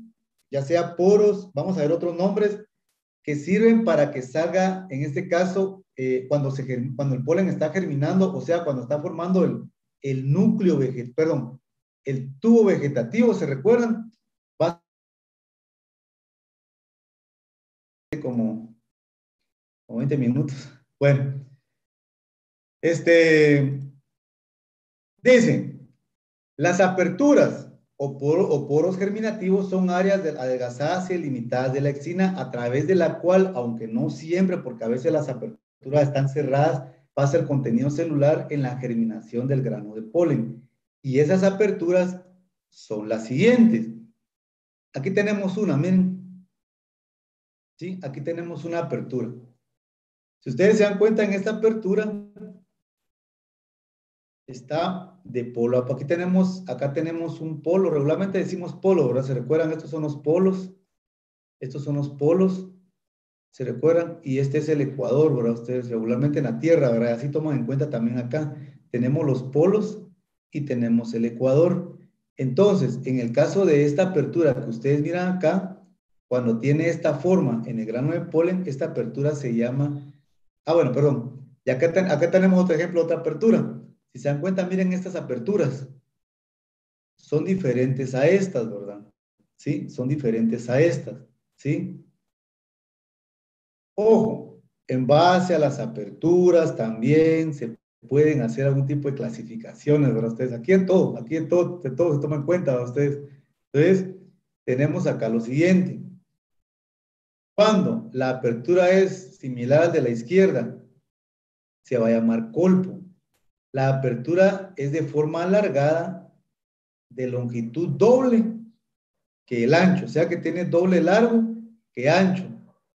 Ya sea poros, vamos a ver otros nombres, que sirven para que salga, en este caso, cuando el polen está germinando, o sea, cuando está formando el núcleo vegetal, perdón, el tubo vegetativo, ¿se recuerdan? Va como 20 minutos. Bueno, dice, las aperturas o poros germinativos son áreas adelgazadas y limitadas de la axina a través de la cual, aunque no siempre, porque a veces las aperturas están cerradas, pasa el contenido celular en la germinación del grano de polen. Y esas aperturas son las siguientes. Aquí tenemos una, miren. ¿Sí? Aquí tenemos una apertura. Si ustedes se dan cuenta, en esta apertura está de polo. Acá tenemos un polo. Regularmente decimos polo, ¿verdad? ¿Se recuerdan? Estos son los polos. Estos son los polos. ¿Se recuerdan? Y este es el ecuador, ¿verdad? Ustedes regularmente en la Tierra, ¿verdad? Así toman en cuenta también acá. Tenemos los polos y tenemos el ecuador. Entonces, en el caso de esta apertura que ustedes miran acá, cuando tiene esta forma en el grano de polen, esta apertura se llama... Ah, bueno, perdón. Y acá tenemos otro ejemplo, otra apertura. Si se dan cuenta, miren estas aperturas. Son diferentes a estas, ¿verdad? ¿Sí? Son diferentes a estas, ¿sí? Ojo, en base a las aperturas también se pueden hacer algún tipo de clasificaciones, ¿verdad? Ustedes, aquí en todo se toma en cuenta, ¿verdad? Ustedes. Entonces, tenemos acá lo siguiente. Cuando la apertura es similar al de la izquierda, se va a llamar colpo. La apertura es de forma alargada, de longitud doble que el ancho, o sea que tiene doble largo que ancho.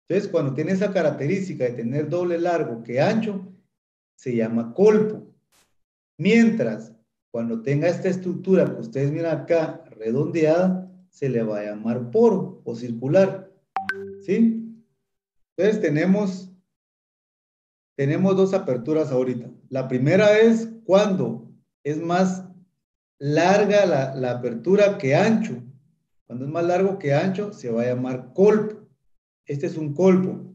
Entonces, cuando tiene esa característica de tener doble largo que ancho, se llama colpo. Mientras, cuando tenga esta estructura que ustedes miran acá, redondeada, se le va a llamar poro o circular. ¿Sí? Entonces, tenemos dos aperturas ahorita. La primera es cuando es más larga la apertura que ancho. Cuando es más largo que ancho, se va a llamar colpo. Este es un colpo.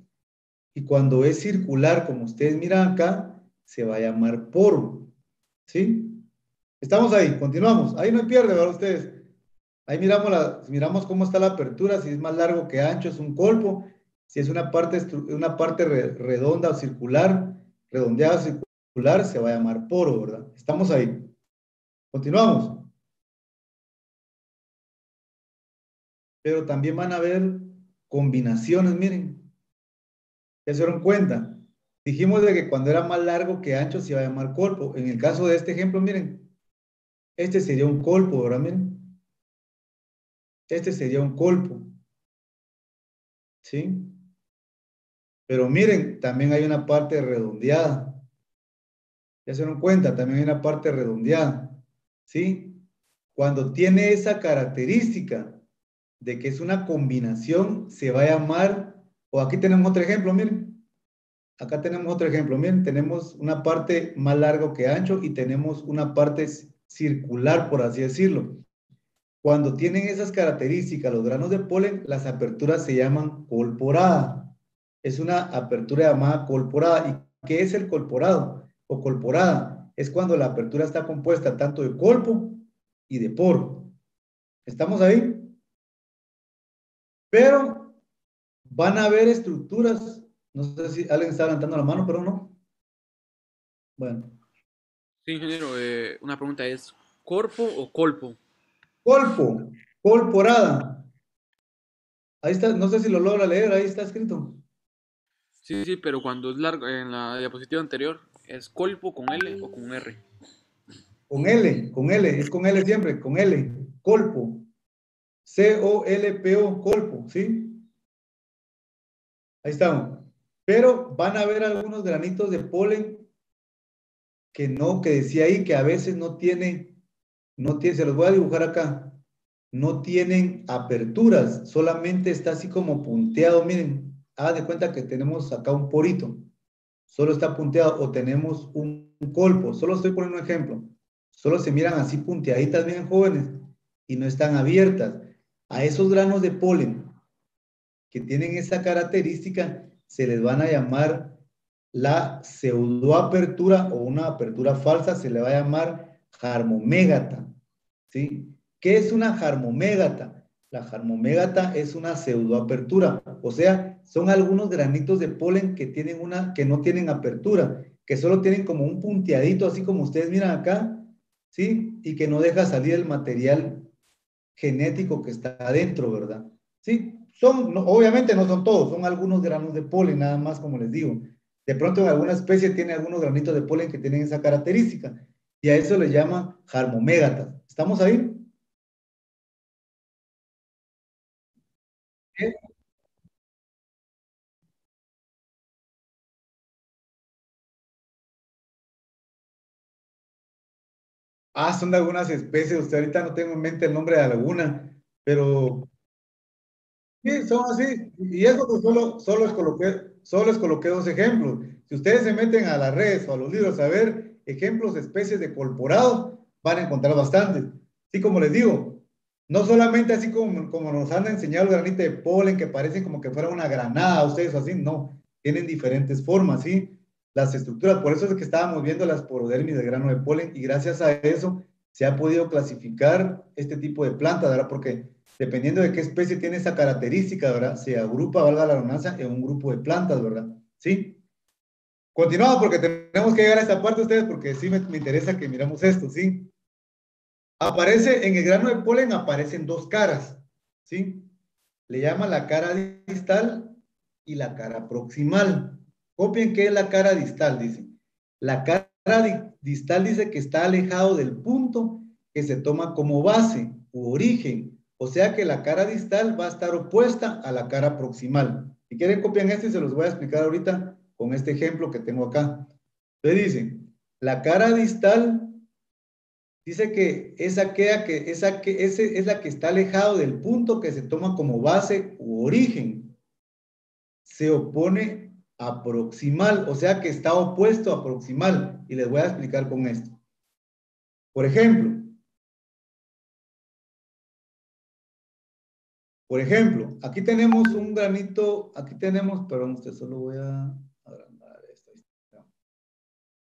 Y cuando es circular, como ustedes miran acá, se va a llamar poro. ¿Sí? Estamos ahí, continuamos. Ahí no hay pierde, ¿verdad ustedes? Ahí miramos cómo está la apertura. Si es más largo que ancho, es un colpo. Si es una parte redonda o circular, redondeada o circular, se va a llamar poro, ¿verdad? Estamos ahí. Continuamos. Pero también van a haber combinaciones, miren. ¿Ya se dieron cuenta? Dijimos de que cuando era más largo que ancho se iba a llamar colpo. En el caso de este ejemplo, miren, este sería un colpo, ¿verdad? Miren. Este sería un colpo. ¿Sí? Pero miren, también hay una parte redondeada. ¿Ya se dieron cuenta? También hay una parte redondeada. ¿Sí? Cuando tiene esa característica de que es una combinación, se va a llamar, o aquí tenemos otro ejemplo, miren. Acá tenemos otro ejemplo, miren, tenemos una parte más largo que ancho y tenemos una parte circular, por así decirlo. Cuando tienen esas características los granos de polen, las aperturas se llaman colporada. Es una apertura llamada colporada. ¿Y qué es el colporado o colporada? Es cuando la apertura está compuesta tanto de colpo y de poro. ¿Estamos ahí? Pero van a haber estructuras. No sé si alguien está levantando la mano, pero no. Bueno. Sí, ingeniero, una pregunta es, ¿corpo o colpo? Colpo, colporada. Ahí está, no sé si lo logra leer, ahí está escrito. Sí, sí, pero cuando es largo, en la diapositiva anterior, ¿es colpo con L o con R? Con L, es con L siempre, con L, colpo. C-O-L-P-O, colpo, ¿sí? Ahí estamos. Pero van a haber algunos granitos de polen que no, que decía ahí que a veces no tiene, se los voy a dibujar acá. No tienen aperturas, solamente está así como punteado, miren. hagan de cuenta que tenemos acá un porito, solo está punteado, o tenemos un colpo, solo estoy poniendo un ejemplo, solo se miran así punteaditas bien jóvenes y no están abiertas. A esos granos de polen que tienen esa característica se les van a llamar la pseudoapertura o una apertura falsa, se le va a llamar jarmomégata, ¿sí? ¿Qué es una jarmomégata? La jarmomégata es una pseudoapertura, o sea, son algunos granitos de polen que tienen que no tienen apertura, que solo tienen como un punteadito, así como ustedes miran acá, ¿sí? Y que no deja salir el material genético que está adentro, ¿verdad? Sí, obviamente no son todos, son algunos granos de polen, nada más como les digo. De pronto en alguna especie tiene algunos granitos de polen que tienen esa característica y a eso le llaman jarmomégatas. ¿Estamos ahí? ¿Eh? Son de algunas especies, usted ahorita no tengo en mente el nombre de alguna, pero sí, son así. Y eso pues solo les coloqué dos ejemplos. Si ustedes se meten a las redes o a los libros a ver ejemplos de especies de colporado, van a encontrar bastantes. Sí, como les digo, no solamente así como nos han enseñado el granito de polen, que parecen como que fuera una granada, ustedes así, no. Tienen diferentes formas, ¿sí? Las estructuras, por eso es que estábamos viendo la esporodermis del grano de polen y gracias a eso se ha podido clasificar este tipo de plantas, ¿verdad? Porque dependiendo de qué especie tiene esa característica, ¿verdad? Se agrupa, valga la redundancia, en un grupo de plantas, ¿verdad? ¿Sí? Continuamos porque tenemos que llegar a esta parte ustedes porque sí me interesa que miramos esto, ¿sí? Aparece, en el grano de polen aparecen dos caras, ¿sí? Le llaman la cara distal y la cara proximal. Copien qué es la cara distal, dice. La cara distal dice que está alejado del punto que se toma como base u origen. O sea que la cara distal va a estar opuesta a la cara proximal. Si quieren copian esto y se los voy a explicar ahorita con este ejemplo que tengo acá. Entonces dice, la cara distal dice que ese es la que está alejado del punto que se toma como base u origen. Se opone a proximal, o sea que está opuesto a proximal. Y les voy a explicar con esto. Por ejemplo, aquí tenemos un granito, aquí tenemos, perdón, usted solo voy a agrandar esto.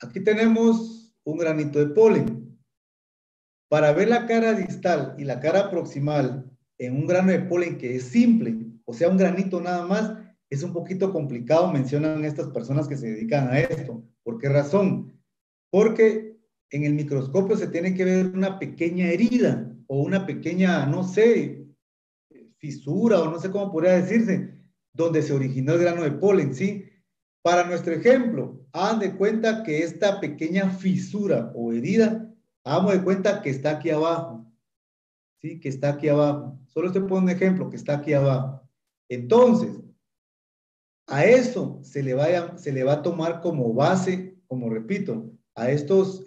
Aquí tenemos un granito de polen. Para ver la cara distal y la cara proximal en un grano de polen que es simple, o sea, un granito nada más, es un poquito complicado, mencionan estas personas que se dedican a esto. ¿Por qué razón? Porque en el microscopio se tiene que ver una pequeña herida o una pequeña, no sé, fisura o no sé cómo podría decirse, donde se originó el grano de polen, ¿sí? Para nuestro ejemplo, hagan de cuenta que esta pequeña fisura o herida, hagamos de cuenta que está aquí abajo, ¿sí? Que está aquí abajo. Solo estoy poniendo un ejemplo, que está aquí abajo. Entonces, a eso se le va a tomar como base, como repito, a estos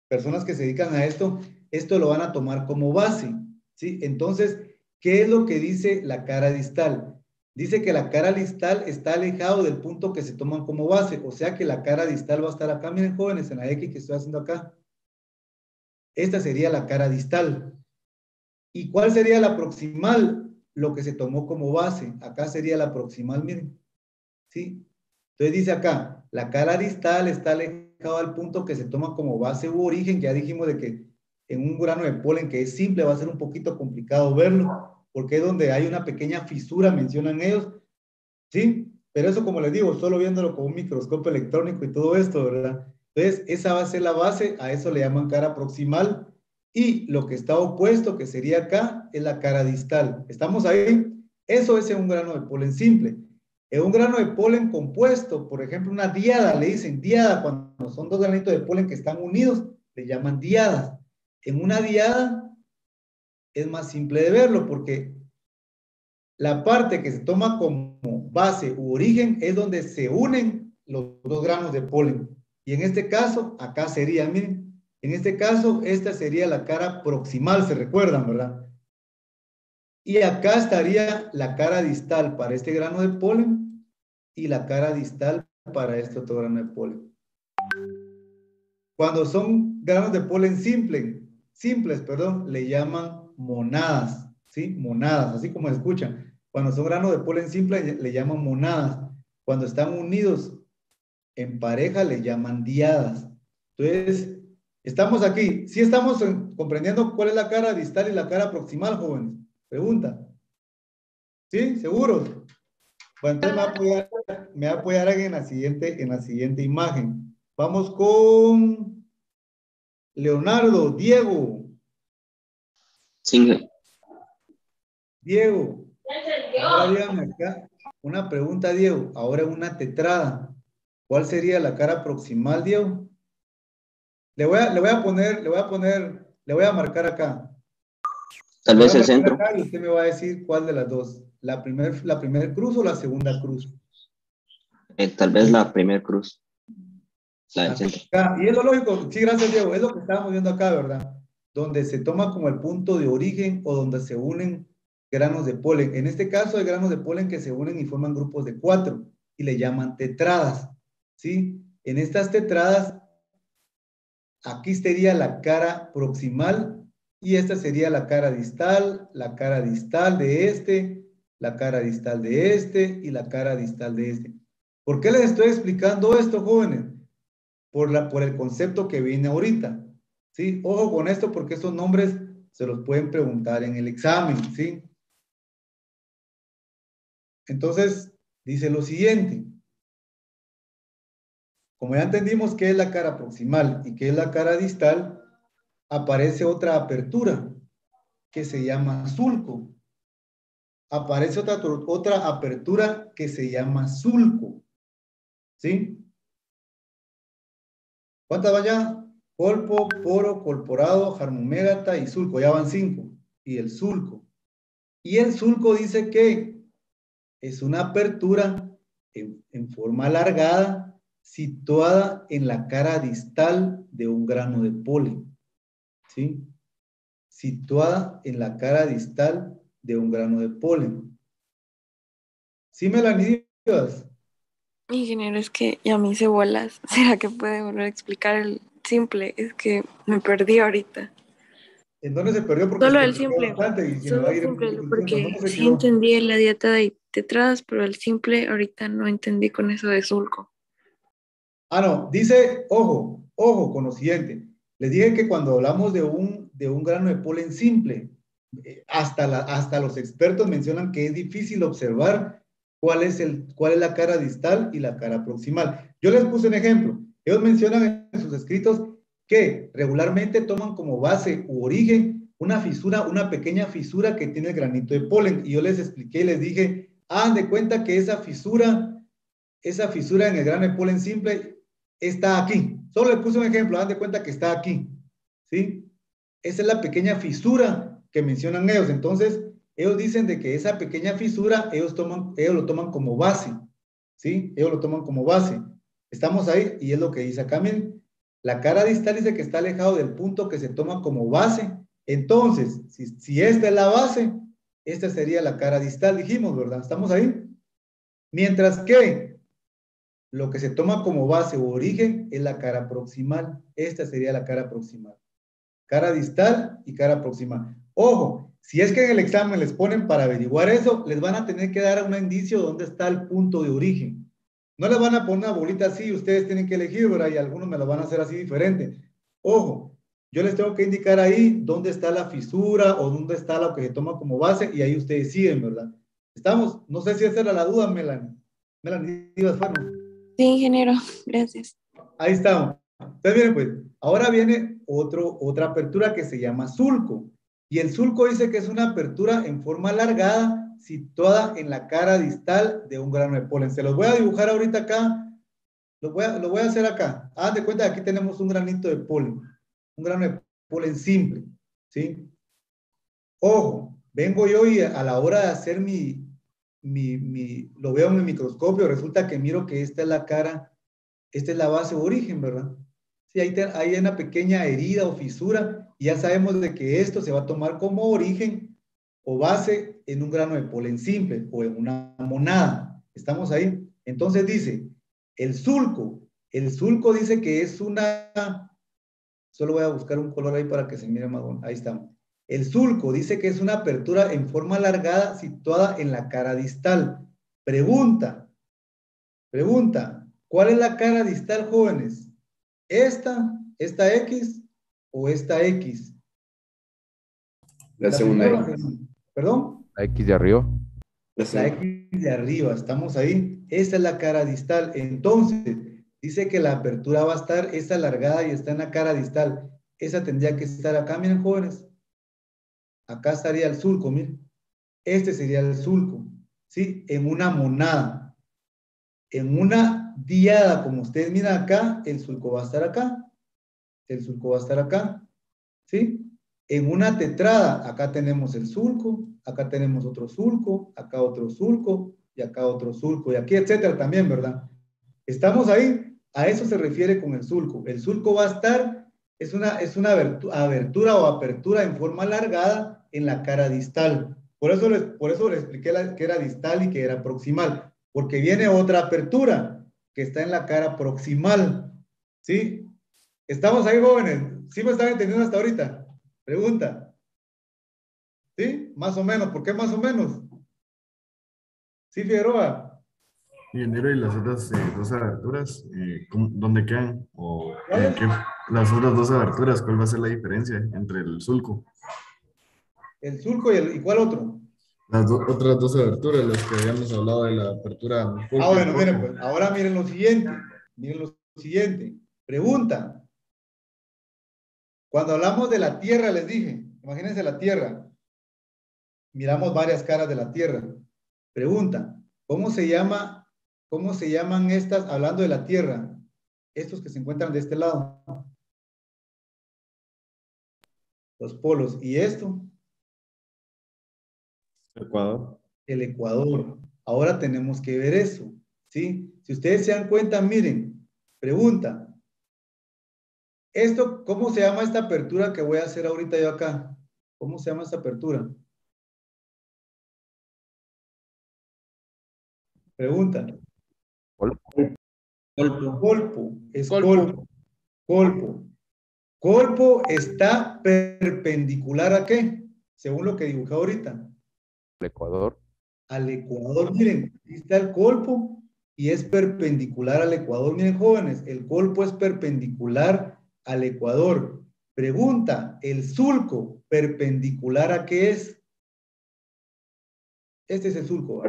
personas que se dedican a esto lo van a tomar como base, ¿sí? Entonces, ¿qué es lo que dice la cara distal? Dice que la cara distal está alejado del punto que se toman como base, o sea que la cara distal va a estar acá, miren jóvenes, en la X que estoy haciendo acá. Esta sería la cara distal. ¿Y cuál sería la proximal? Lo que se tomó como base. Acá sería la proximal, miren. ¿Sí? Entonces dice acá, la cara distal está alejado al punto que se toma como base u origen. Ya dijimos de que en un grano de polen que es simple va a ser un poquito complicado verlo, porque es donde hay una pequeña fisura, mencionan ellos, ¿sí? Pero eso, como les digo, solo viéndolo con un microscopio electrónico y todo esto, ¿verdad? Entonces, esa va a ser la base, a eso le llaman cara proximal, y lo que está opuesto, que sería acá, es la cara distal. ¿Estamos ahí? Eso es en un grano de polen simple. En un grano de polen compuesto, por ejemplo, una diada, le dicen diada, cuando son dos granitos de polen que están unidos, le llaman diadas. En una diada es más simple de verlo, porque la parte que se toma como base u origen es donde se unen los dos granos de polen. Y en este caso, acá sería, miren, en este caso, esta sería la cara proximal, se recuerdan, ¿verdad? Y acá estaría la cara distal para este grano de polen y la cara distal para este otro grano de polen. Cuando son granos de polen simples, le llaman monadas, ¿sí? Monadas, así como escuchan. Cuando son granos de polen simples, le llaman monadas. Cuando están unidos en pareja, le llaman diadas. Entonces, estamos aquí. ¿Sí estamos comprendiendo cuál es la cara distal y la cara proximal, jóvenes? Pregunta. ¿Sí? ¿Seguros? Bueno, entonces me va a apoyar alguien en la siguiente imagen. Vamos con Leonardo, Diego. Single. Diego. Ahora dígame acá una pregunta, Diego. Ahora una tetrada. ¿Cuál sería la cara proximal, Diego? Le voy a marcar acá. Tal Le voy vez a el marcar centro. acá y usted me va a decir cuál de las dos. La primer cruz o la segunda cruz. Tal vez la primer cruz. La del centro. Acá. Y es lo lógico. Sí, gracias, Diego. Es lo que estábamos viendo acá, ¿verdad? Donde se toma como el punto de origen o donde se unen granos de polen. En este caso hay granos de polen que se unen y forman grupos de 4 y le llaman tetradas, ¿sí? En estas tetradas, aquí sería la cara proximal y esta sería la cara distal de este, la cara distal de este y la cara distal de este. ¿Por qué les estoy explicando esto, jóvenes? Por el concepto que viene ahorita, ¿sí? Ojo con esto porque estos nombres se los pueden preguntar en el examen, ¿sí? Entonces, dice lo siguiente. Como ya entendimos qué es la cara proximal y qué es la cara distal, aparece otra apertura que se llama sulco. Aparece otra apertura que se llama sulco, ¿sí? ¿Cuántas van ya? Colpo, poro, colporado, jarmomégata y sulco. Ya van 5. Y el sulco. Y el sulco dice que es una apertura en forma alargada situada en la cara distal de un grano de polen, ¿sí? Situada en la cara distal de un grano de polen. ¿Sí, Melanie? Ingeniero, es que ya me hice bolas. ¿Será que puede volver a explicar el simple? Es que me perdí ahorita. ¿En dónde se perdió? Porque se Solo el perdió simple. bastante y se me Solo va a el ir simple, mucho el tiempo. ¿En porque dónde se sí quedó? entendí la dieta de tetradas, pero el simple ahorita no entendí con eso de sulco. Ah, no, dice, ojo con lo siguiente. Les dije que cuando hablamos de un grano de polen simple, hasta los expertos mencionan que es difícil observar cuál es la cara distal y la cara proximal. Yo les puse un ejemplo. Ellos mencionan en sus escritos que regularmente toman como base u origen una fisura, una pequeña fisura que tiene el granito de polen. Y yo les expliqué y les dije, hagan de cuenta que esa fisura en el grano de polen simple está aquí. Solo le puse un ejemplo, hagan de cuenta que está aquí, ¿sí? Esa es la pequeña fisura que mencionan ellos. Entonces, ellos dicen de que esa pequeña fisura, ellos lo toman como base, ¿sí? Ellos lo toman como base. Estamos ahí y es lo que dice acá, miren. La cara distal dice que está alejado del punto que se toma como base. Entonces, si esta es la base, esta sería la cara distal, dijimos, ¿verdad? ¿Estamos ahí? Mientras que lo que se toma como base o origen es la cara proximal. Esta sería la cara proximal. Cara distal y cara proximal. Ojo, si es que en el examen les ponen para averiguar eso, les van a tener que dar un indicio de dónde está el punto de origen. No les van a poner una bolita así, ustedes tienen que elegir, ¿verdad? Y algunos me lo van a hacer así diferente. Ojo, yo les tengo que indicar ahí dónde está la fisura o dónde está lo que se toma como base y ahí ustedes siguen, ¿verdad? ¿Estamos? No sé si esa era la duda, Melanie. Melanie, ibas, bueno. Sí, ingeniero, gracias. Ahí estamos. Entonces, miren, pues, ahora viene otra apertura que se llama sulco. Y el sulco dice que es una apertura en forma alargada situada en la cara distal de un grano de polen. Se los voy a dibujar ahorita acá. Lo voy a hacer acá. Hagan de cuenta que aquí tenemos un granito de polen. Un grano de polen simple. ¿Sí? Ojo, vengo yo y a la hora de hacer lo veo en el microscopio, resulta que miro que esta es la cara, esta es la base de origen, ¿verdad? Sí, ahí hay una pequeña herida o fisura y ya sabemos de que esto se va a tomar como origen o base en un grano de polen simple o en una monada. ¿Estamos ahí? Entonces dice, el sulco dice que es una, solo voy a buscar un color ahí para que se mire más bueno. Ahí estamos. El sulco dice que es una apertura en forma alargada situada en la cara distal. Pregunta, ¿cuál es la cara distal, jóvenes? ¿Esta X o esta X? La segunda primera, X. ¿Perdón? La X de arriba. La X de arriba, estamos ahí. Esa es la cara distal. Entonces, dice que la apertura va a estar, esa alargada y está en la cara distal. Esa tendría que estar acá, miren, jóvenes. Acá estaría el sulco, miren. Este sería el sulco, ¿sí? En una monada. En una diada, como ustedes miran acá, el sulco va a estar acá. El sulco va a estar acá, ¿sí? En una tetrada, acá tenemos el sulco, acá tenemos otro sulco, acá otro sulco, y acá otro sulco, y aquí, etcétera, también, ¿verdad? ¿Estamos ahí? A eso se refiere con el sulco. El sulco va a estar, es una abertura o apertura en forma alargada en la cara distal. Por eso le expliqué que era distal y que era proximal, porque viene otra apertura que está en la cara proximal, ¿sí? ¿Estamos ahí, jóvenes? ¿Sí me están entendiendo hasta ahorita? Pregunta. ¿Sí? Más o menos. ¿Por qué más o menos? ¿Sí, Figueroa? Ingeniero, ¿y las otras dos aberturas, dónde quedan? ¿O ¿Cuáles? las otras dos aberturas, cuál va a ser la diferencia entre el sulco? El sulco y ¿cuál otro? Las otras dos aberturas, las que habíamos hablado de la apertura. Bueno, miren, pues, ahora miren lo siguiente. Miren lo siguiente. Pregunta. Cuando hablamos de la Tierra, les dije, imagínense la Tierra. Miramos varias caras de la Tierra. Pregunta, cómo se llaman estas, hablando de la Tierra, estos que se encuentran de este lado? Los polos. ¿Y esto? Ecuador. El Ecuador. Ahora tenemos que ver eso, ¿sí? Si ustedes se dan cuenta, miren, pregunta, esto, ¿cómo se llama esta apertura que voy a hacer ahorita yo acá? ¿Cómo se llama esta apertura? Pregunta. Colpo. Es colpo. Colpo. Colpo está perpendicular ¿a qué? Según lo que dibujé ahorita. El Ecuador. Al Ecuador, miren, aquí está el colpo y es perpendicular al Ecuador. Miren, jóvenes, el colpo es perpendicular al Ecuador. Pregunta, ¿el sulco perpendicular a qué es? Este es el sulco.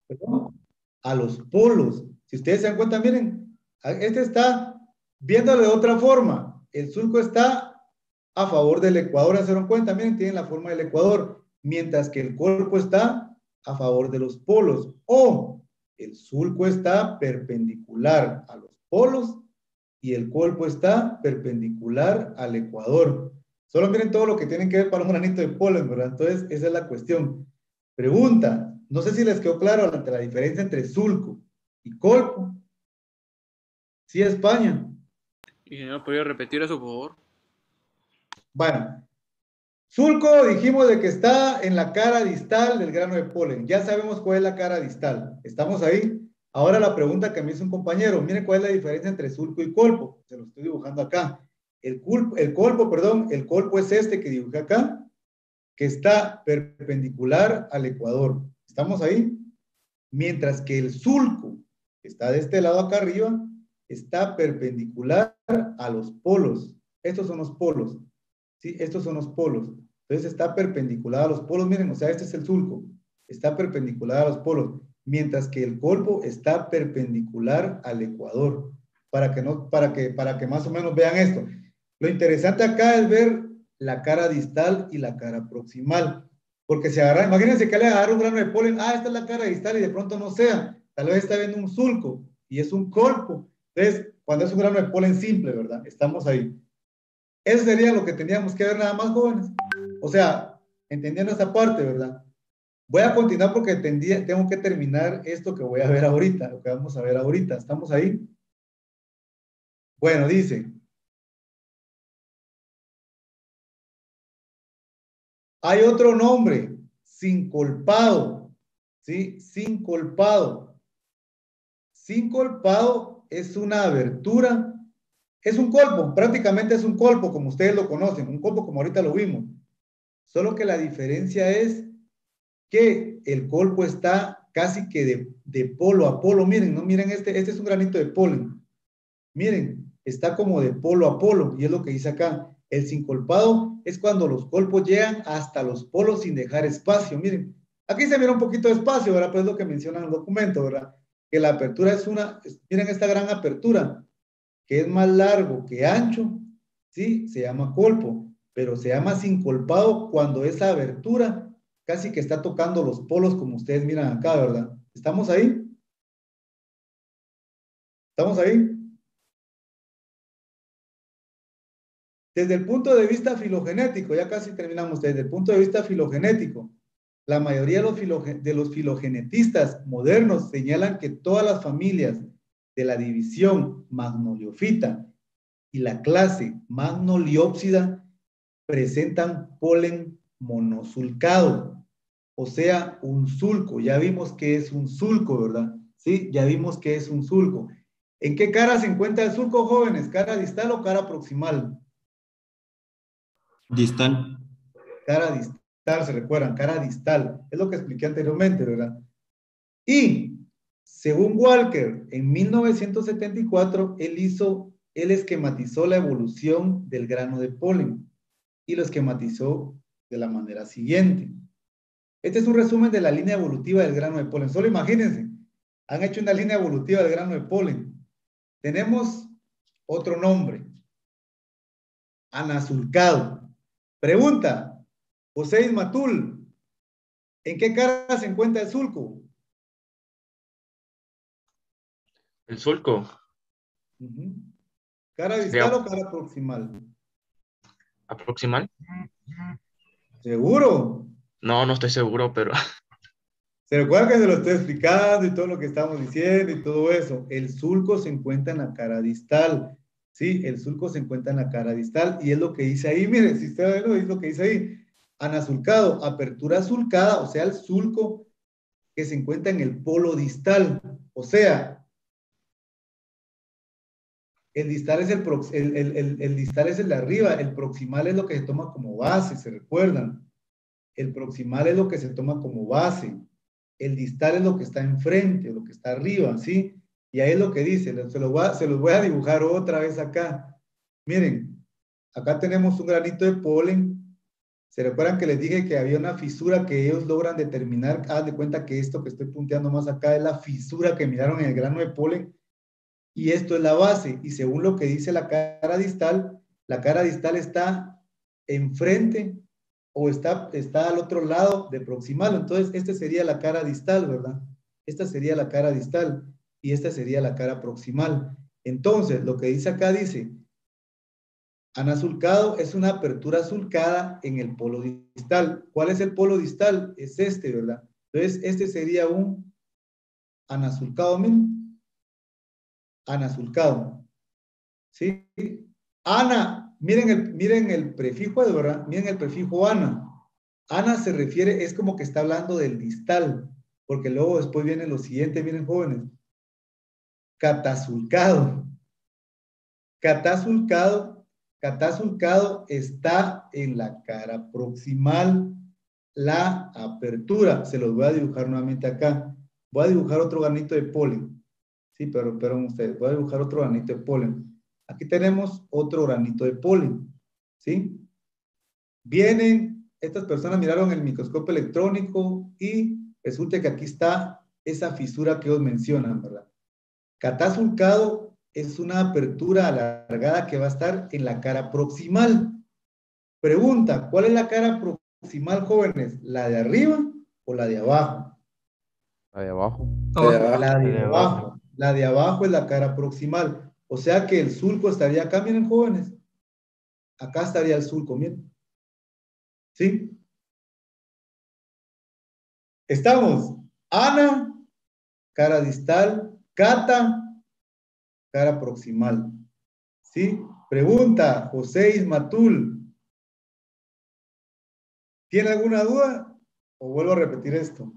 ¿Perdón? A los polos. Si ustedes se dan cuenta, miren, este está viéndolo de otra forma. El sulco está a favor del Ecuador, ¿se dieron cuenta? Miren, tienen la forma del Ecuador, mientras que el colpo está a favor de los polos, o el sulco está perpendicular a los polos y el colpo está perpendicular al Ecuador. Solo miren todo lo que tienen que ver para un granito de polen, ¿verdad? Entonces, esa es la cuestión. Pregunta, no sé si les quedó claro la diferencia entre sulco y colpo. Sí, España. Ingeniero, ¿podría repetir eso, por favor? Bueno, sulco dijimos de que está en la cara distal del grano de polen. Ya sabemos cuál es la cara distal. ¿Estamos ahí? Ahora la pregunta que me hizo un compañero. Miren cuál es la diferencia entre sulco y colpo. Se lo estoy dibujando acá. El colpo es este que dibujé acá, que está perpendicular al Ecuador. ¿Estamos ahí? Mientras que el sulco, que está de este lado acá arriba, está perpendicular a los polos. Estos son los polos. ¿Sí? Estos son los polos. Entonces está perpendicular a los polos. Miren, o sea, este es el sulco. Está perpendicular a los polos. Mientras que el colpo está perpendicular al Ecuador. Para que más o menos vean esto. Lo interesante acá es ver la cara distal y la cara proximal. Porque se agarra, imagínense que le agarra un grano de polen, esta es la cara distal y de pronto no sea. Tal vez está viendo un sulco y es un colpo. Entonces, cuando es un grano de polen simple, ¿verdad? Estamos ahí. Eso sería lo que teníamos que ver nada más, jóvenes. O sea, entendiendo esta parte, ¿verdad? Voy a continuar porque tengo que terminar esto que voy a ver ahorita, lo que vamos a ver ahorita. ¿Estamos ahí? Bueno, dice. Hay otro nombre, sincolpado, ¿sí? Sincolpado. Sincolpado es una abertura, es un colpo, prácticamente es un colpo como ustedes lo conocen, un colpo como ahorita lo vimos. Solo que la diferencia es que el colpo está casi que de polo a polo. Miren, ¿no? Miren, este es un granito de polen. Miren, está como de polo a polo, y es lo que dice acá. El sincolpado es cuando los colpos llegan hasta los polos sin dejar espacio. Miren, aquí se mira un poquito de espacio, ¿verdad? Pues es lo que menciona en el documento, ¿verdad? Que la apertura es miren esta gran apertura, que es más largo que ancho, ¿sí? Se llama colpo, pero se llama sincolpado cuando esa abertura casi que está tocando los polos como ustedes miran acá, ¿verdad? ¿Estamos ahí? ¿Estamos ahí? Desde el punto de vista filogenético, ya casi terminamos, desde el punto de vista filogenético, la mayoría de los filogenetistas modernos señalan que todas las familias de la división Magnoliophyta y la clase Magnoliopsida presentan polen monosulcado, o sea, un sulco. Ya vimos que es un sulco, ¿verdad? Sí, ya vimos que es un sulco. ¿En qué cara se encuentra el sulco, jóvenes? ¿Cara distal o cara proximal? Distal. Cara distal, se recuerdan, cara distal. Es lo que expliqué anteriormente, ¿verdad? Y, según Walker, en 1974, él esquematizó la evolución del grano de polen y lo esquematizó de la manera siguiente. Este es un resumen de la línea evolutiva del grano de polen. Solo imagínense, han hecho una línea evolutiva del grano de polen. Tenemos otro nombre, anasulcado. Pregunta, José Ismatul, ¿en qué cara se encuentra el sulco? El sulco. ¿Cara distal o cara proximal? ¿Aproximal? ¿Seguro? No, no estoy seguro, pero ¿Se recuerda que se lo estoy explicando y todo lo que estamos diciendo y todo eso? El sulco se encuentra en la cara distal. Sí, el sulco se encuentra en la cara distal y es lo que dice ahí. Mire, si usted ve, es lo que dice ahí. Anasulcado, apertura sulcada, o sea, el sulco que se encuentra en el polo distal. O sea, el distal es el distal es el de arriba, el proximal es lo que se toma como base, ¿se recuerdan? El proximal es lo que se toma como base. El distal es lo que está enfrente, lo que está arriba, ¿sí? Y ahí es lo que dice, se los voy a dibujar otra vez acá. Miren, acá tenemos un granito de polen. ¿Se recuerdan que les dije que había una fisura que ellos logran determinar? Haz de cuenta que esto que estoy punteando más acá es la fisura que miraron en el grano de polen. Y esto es la base. Y según lo que dice la cara distal está enfrente o está al otro lado de proximal. Entonces, esta sería la cara distal, ¿verdad? Esta sería la cara distal y esta sería la cara proximal. Entonces, lo que dice acá dice, anasulcado es una apertura sulcada en el polo distal. ¿Cuál es el polo distal? Es este, ¿verdad? Entonces, este sería un anasulcado, miren. Anasulcado. ¿Sí? Ana, miren el prefijo, de verdad, miren el prefijo ana. Ana se refiere, es como que está hablando del distal, porque luego después viene lo siguiente, miren jóvenes. Catasulcado. Catasulcado está en la cara proximal, la apertura. Se los voy a dibujar nuevamente acá. Voy a dibujar otro granito de polen. Sí, pero esperen ustedes. Voy a dibujar otro granito de polen. Aquí tenemos otro granito de polen. ¿Sí? Vienen, estas personas miraron el microscopio electrónico y resulta que aquí está esa fisura que ellos mencionan, ¿verdad? Catasulcado es una apertura alargada que va a estar en la cara proximal. Pregunta, ¿cuál es la cara proximal, jóvenes? ¿La de arriba o la de abajo? La de abajo. La de abajo. La de abajo es la cara proximal. O sea que el sulco estaría acá, miren, jóvenes. Acá estaría el sulco, miren. ¿Sí? Estamos. Ana, cara distal. Cata, cara proximal. ¿Sí? Pregunta, José Ismatul. ¿Tiene alguna duda? ¿O vuelvo a repetir esto?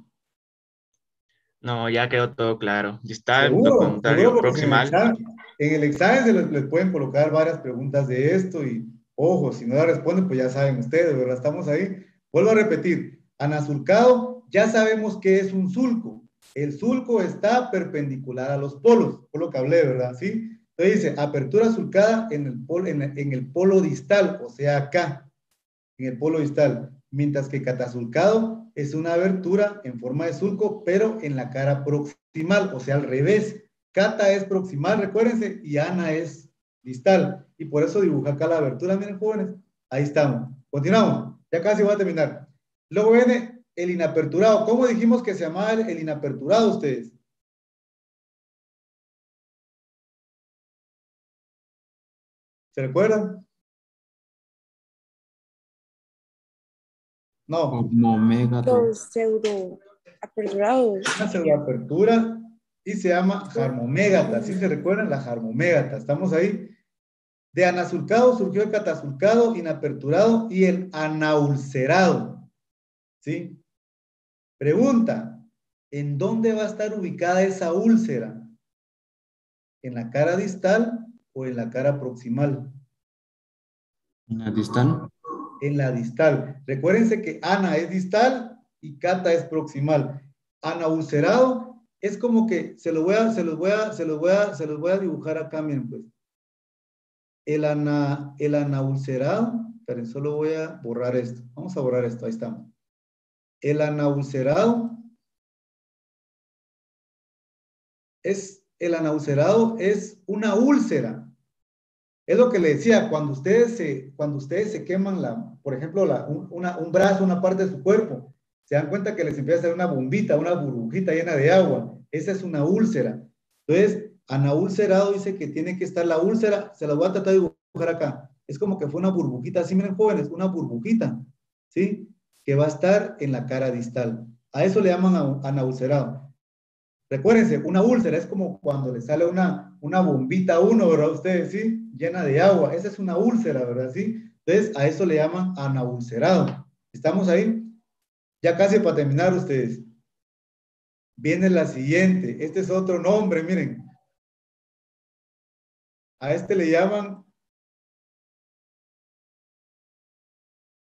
No, ya quedó todo claro. Distal, lo Seguro, contrario, porque si proximal. en el examen se les pueden colocar varias preguntas de esto y, ojo, si no la responden, pues ya saben ustedes, ¿verdad? Estamos ahí. Vuelvo a repetir, anasulcado, ya sabemos que es un sulco. El sulco está perpendicular a los polos, por lo que hablé, ¿verdad? ¿Sí? Entonces dice, apertura sulcada en el polo distal, o sea, acá, en el polo distal, mientras que catasulcado es una abertura en forma de sulco, pero en la cara proximal, o sea, al revés. Cata es proximal, recuérdense, y ana es distal. Y por eso dibuja acá la abertura, miren, jóvenes. Ahí estamos. Continuamos. Ya casi voy a terminar. Luego viene el inaperturado. ¿Cómo dijimos que se llamaba el inaperturado ustedes? ¿Se recuerdan? No. Como megato. Los pseudo aperturados. Una pseudoapertura y se llama jarmomégata. ¿Sí se recuerdan? La jarmomégata. ¿Estamos ahí? De anasulcado surgió el catasulcado, inaperturado y el anaulcerado. ¿Sí? Pregunta, ¿en dónde va a estar ubicada esa úlcera? ¿En la cara distal o en la cara proximal? En la distal. En la distal. Recuérdense que ana es distal y cata es proximal. Anaulcerado es como que se los voy a dibujar acá, miren pues. El anaulcerado, pero solo voy a borrar esto. Vamos a borrar esto, ahí estamos. El anaulcerado es una úlcera. Es lo que le decía, cuando ustedes se queman por ejemplo, un brazo, una parte de su cuerpo, se dan cuenta que les empieza a hacer una bombita, una burbujita llena de agua. Esa es una úlcera. Entonces, anaulcerado dice que tiene que estar la úlcera, se la voy a tratar de dibujar acá. Es como que fue una burbujita, así miren jóvenes, una burbujita, ¿sí? Que va a estar en la cara distal. A eso le llaman anaulcerado. Recuérdense, una úlcera es como cuando le sale una bombita a uno, ¿verdad? Ustedes, ¿sí? Llena de agua. Esa es una úlcera, ¿verdad? ¿Sí? Entonces, a eso le llaman anaulcerado. ¿Estamos ahí? Ya casi para terminar ustedes. Viene la siguiente. Este es otro nombre, miren. A este le llaman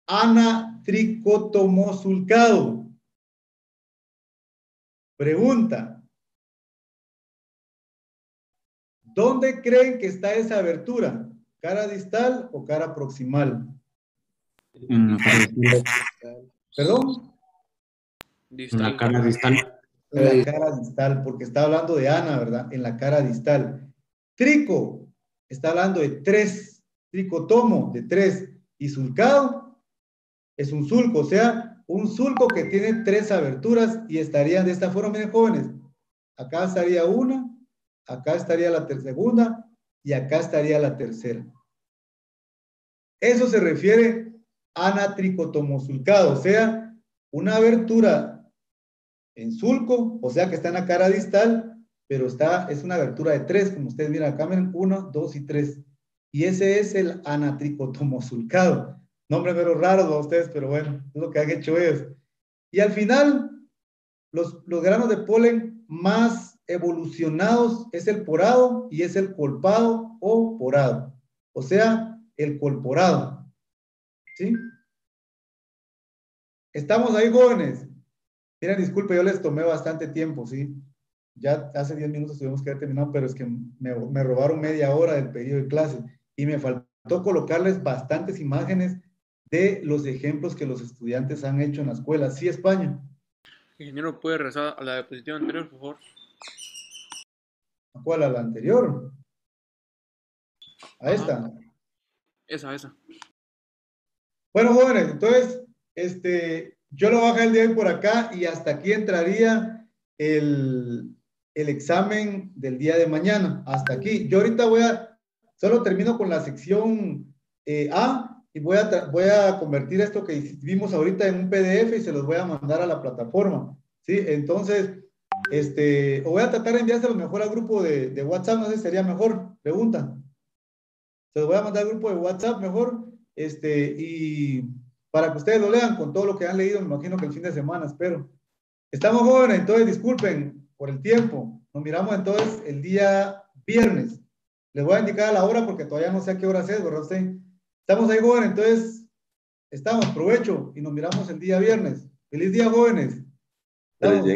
anatricotomosulcado. Pregunta. ¿Dónde creen que está esa abertura? ¿Cara distal o cara proximal? En la cara distal. ¿Perdón? En la cara distal. En la cara distal, porque está hablando de ana, ¿verdad? En la cara distal. Trico, está hablando de 3. Tricotomo, de 3. Y sulcado, es un sulco, o sea, un sulco que tiene 3 aberturas y estarían de esta forma, miren jóvenes. Acá estaría una, acá estaría la segunda y acá estaría la tercera. Eso se refiere a anatricotomosulcado, o sea, una abertura en sulco, o sea que está en la cara distal, pero es una abertura de 3, como ustedes miran acá, miren, 1, 2 y 3. Y ese es el anatricotomosulcado. Nombre mero raro para ustedes, pero bueno, es lo que han hecho ellos. Y al final, los granos de polen más evolucionados es el porado y es el colpado o porado. O sea, el colporado. ¿Sí? ¿Estamos ahí, jóvenes? Miren, disculpe, yo les tomé bastante tiempo, ¿sí? Ya hace 10 minutos tuvimos que haber terminado, pero es que me robaron media hora del pedido de clase y me faltó colocarles bastantes imágenes de los ejemplos que los estudiantes han hecho en la escuela. ¿Sí, España? Ingeniero, ¿puede regresar a la diapositiva anterior, por favor? ¿A cuál? ¿A la anterior? ¿A esta? Esa. Bueno, jóvenes, entonces, yo lo bajé el día de hoy por acá y hasta aquí entraría el examen del día de mañana. Hasta aquí. Yo ahorita solo termino con la sección A y voy a convertir esto que vimos ahorita en un PDF y se los voy a mandar a la plataforma. ¿Sí? Entonces, o voy a tratar de enviárselo mejor al grupo de WhatsApp, no sé si sería mejor. Pregunta. Se los voy a mandar al grupo de WhatsApp mejor. Y para que ustedes lo lean con todo lo que han leído, me imagino que el fin de semana, espero. Estamos jóvenes, entonces disculpen por el tiempo. Nos miramos entonces el día viernes. Les voy a indicar la hora porque todavía no sé a qué hora es, ¿verdad usted? Estamos ahí, jóvenes, entonces estamos, provecho, y nos miramos el día viernes. ¡Feliz día, jóvenes! Estamos.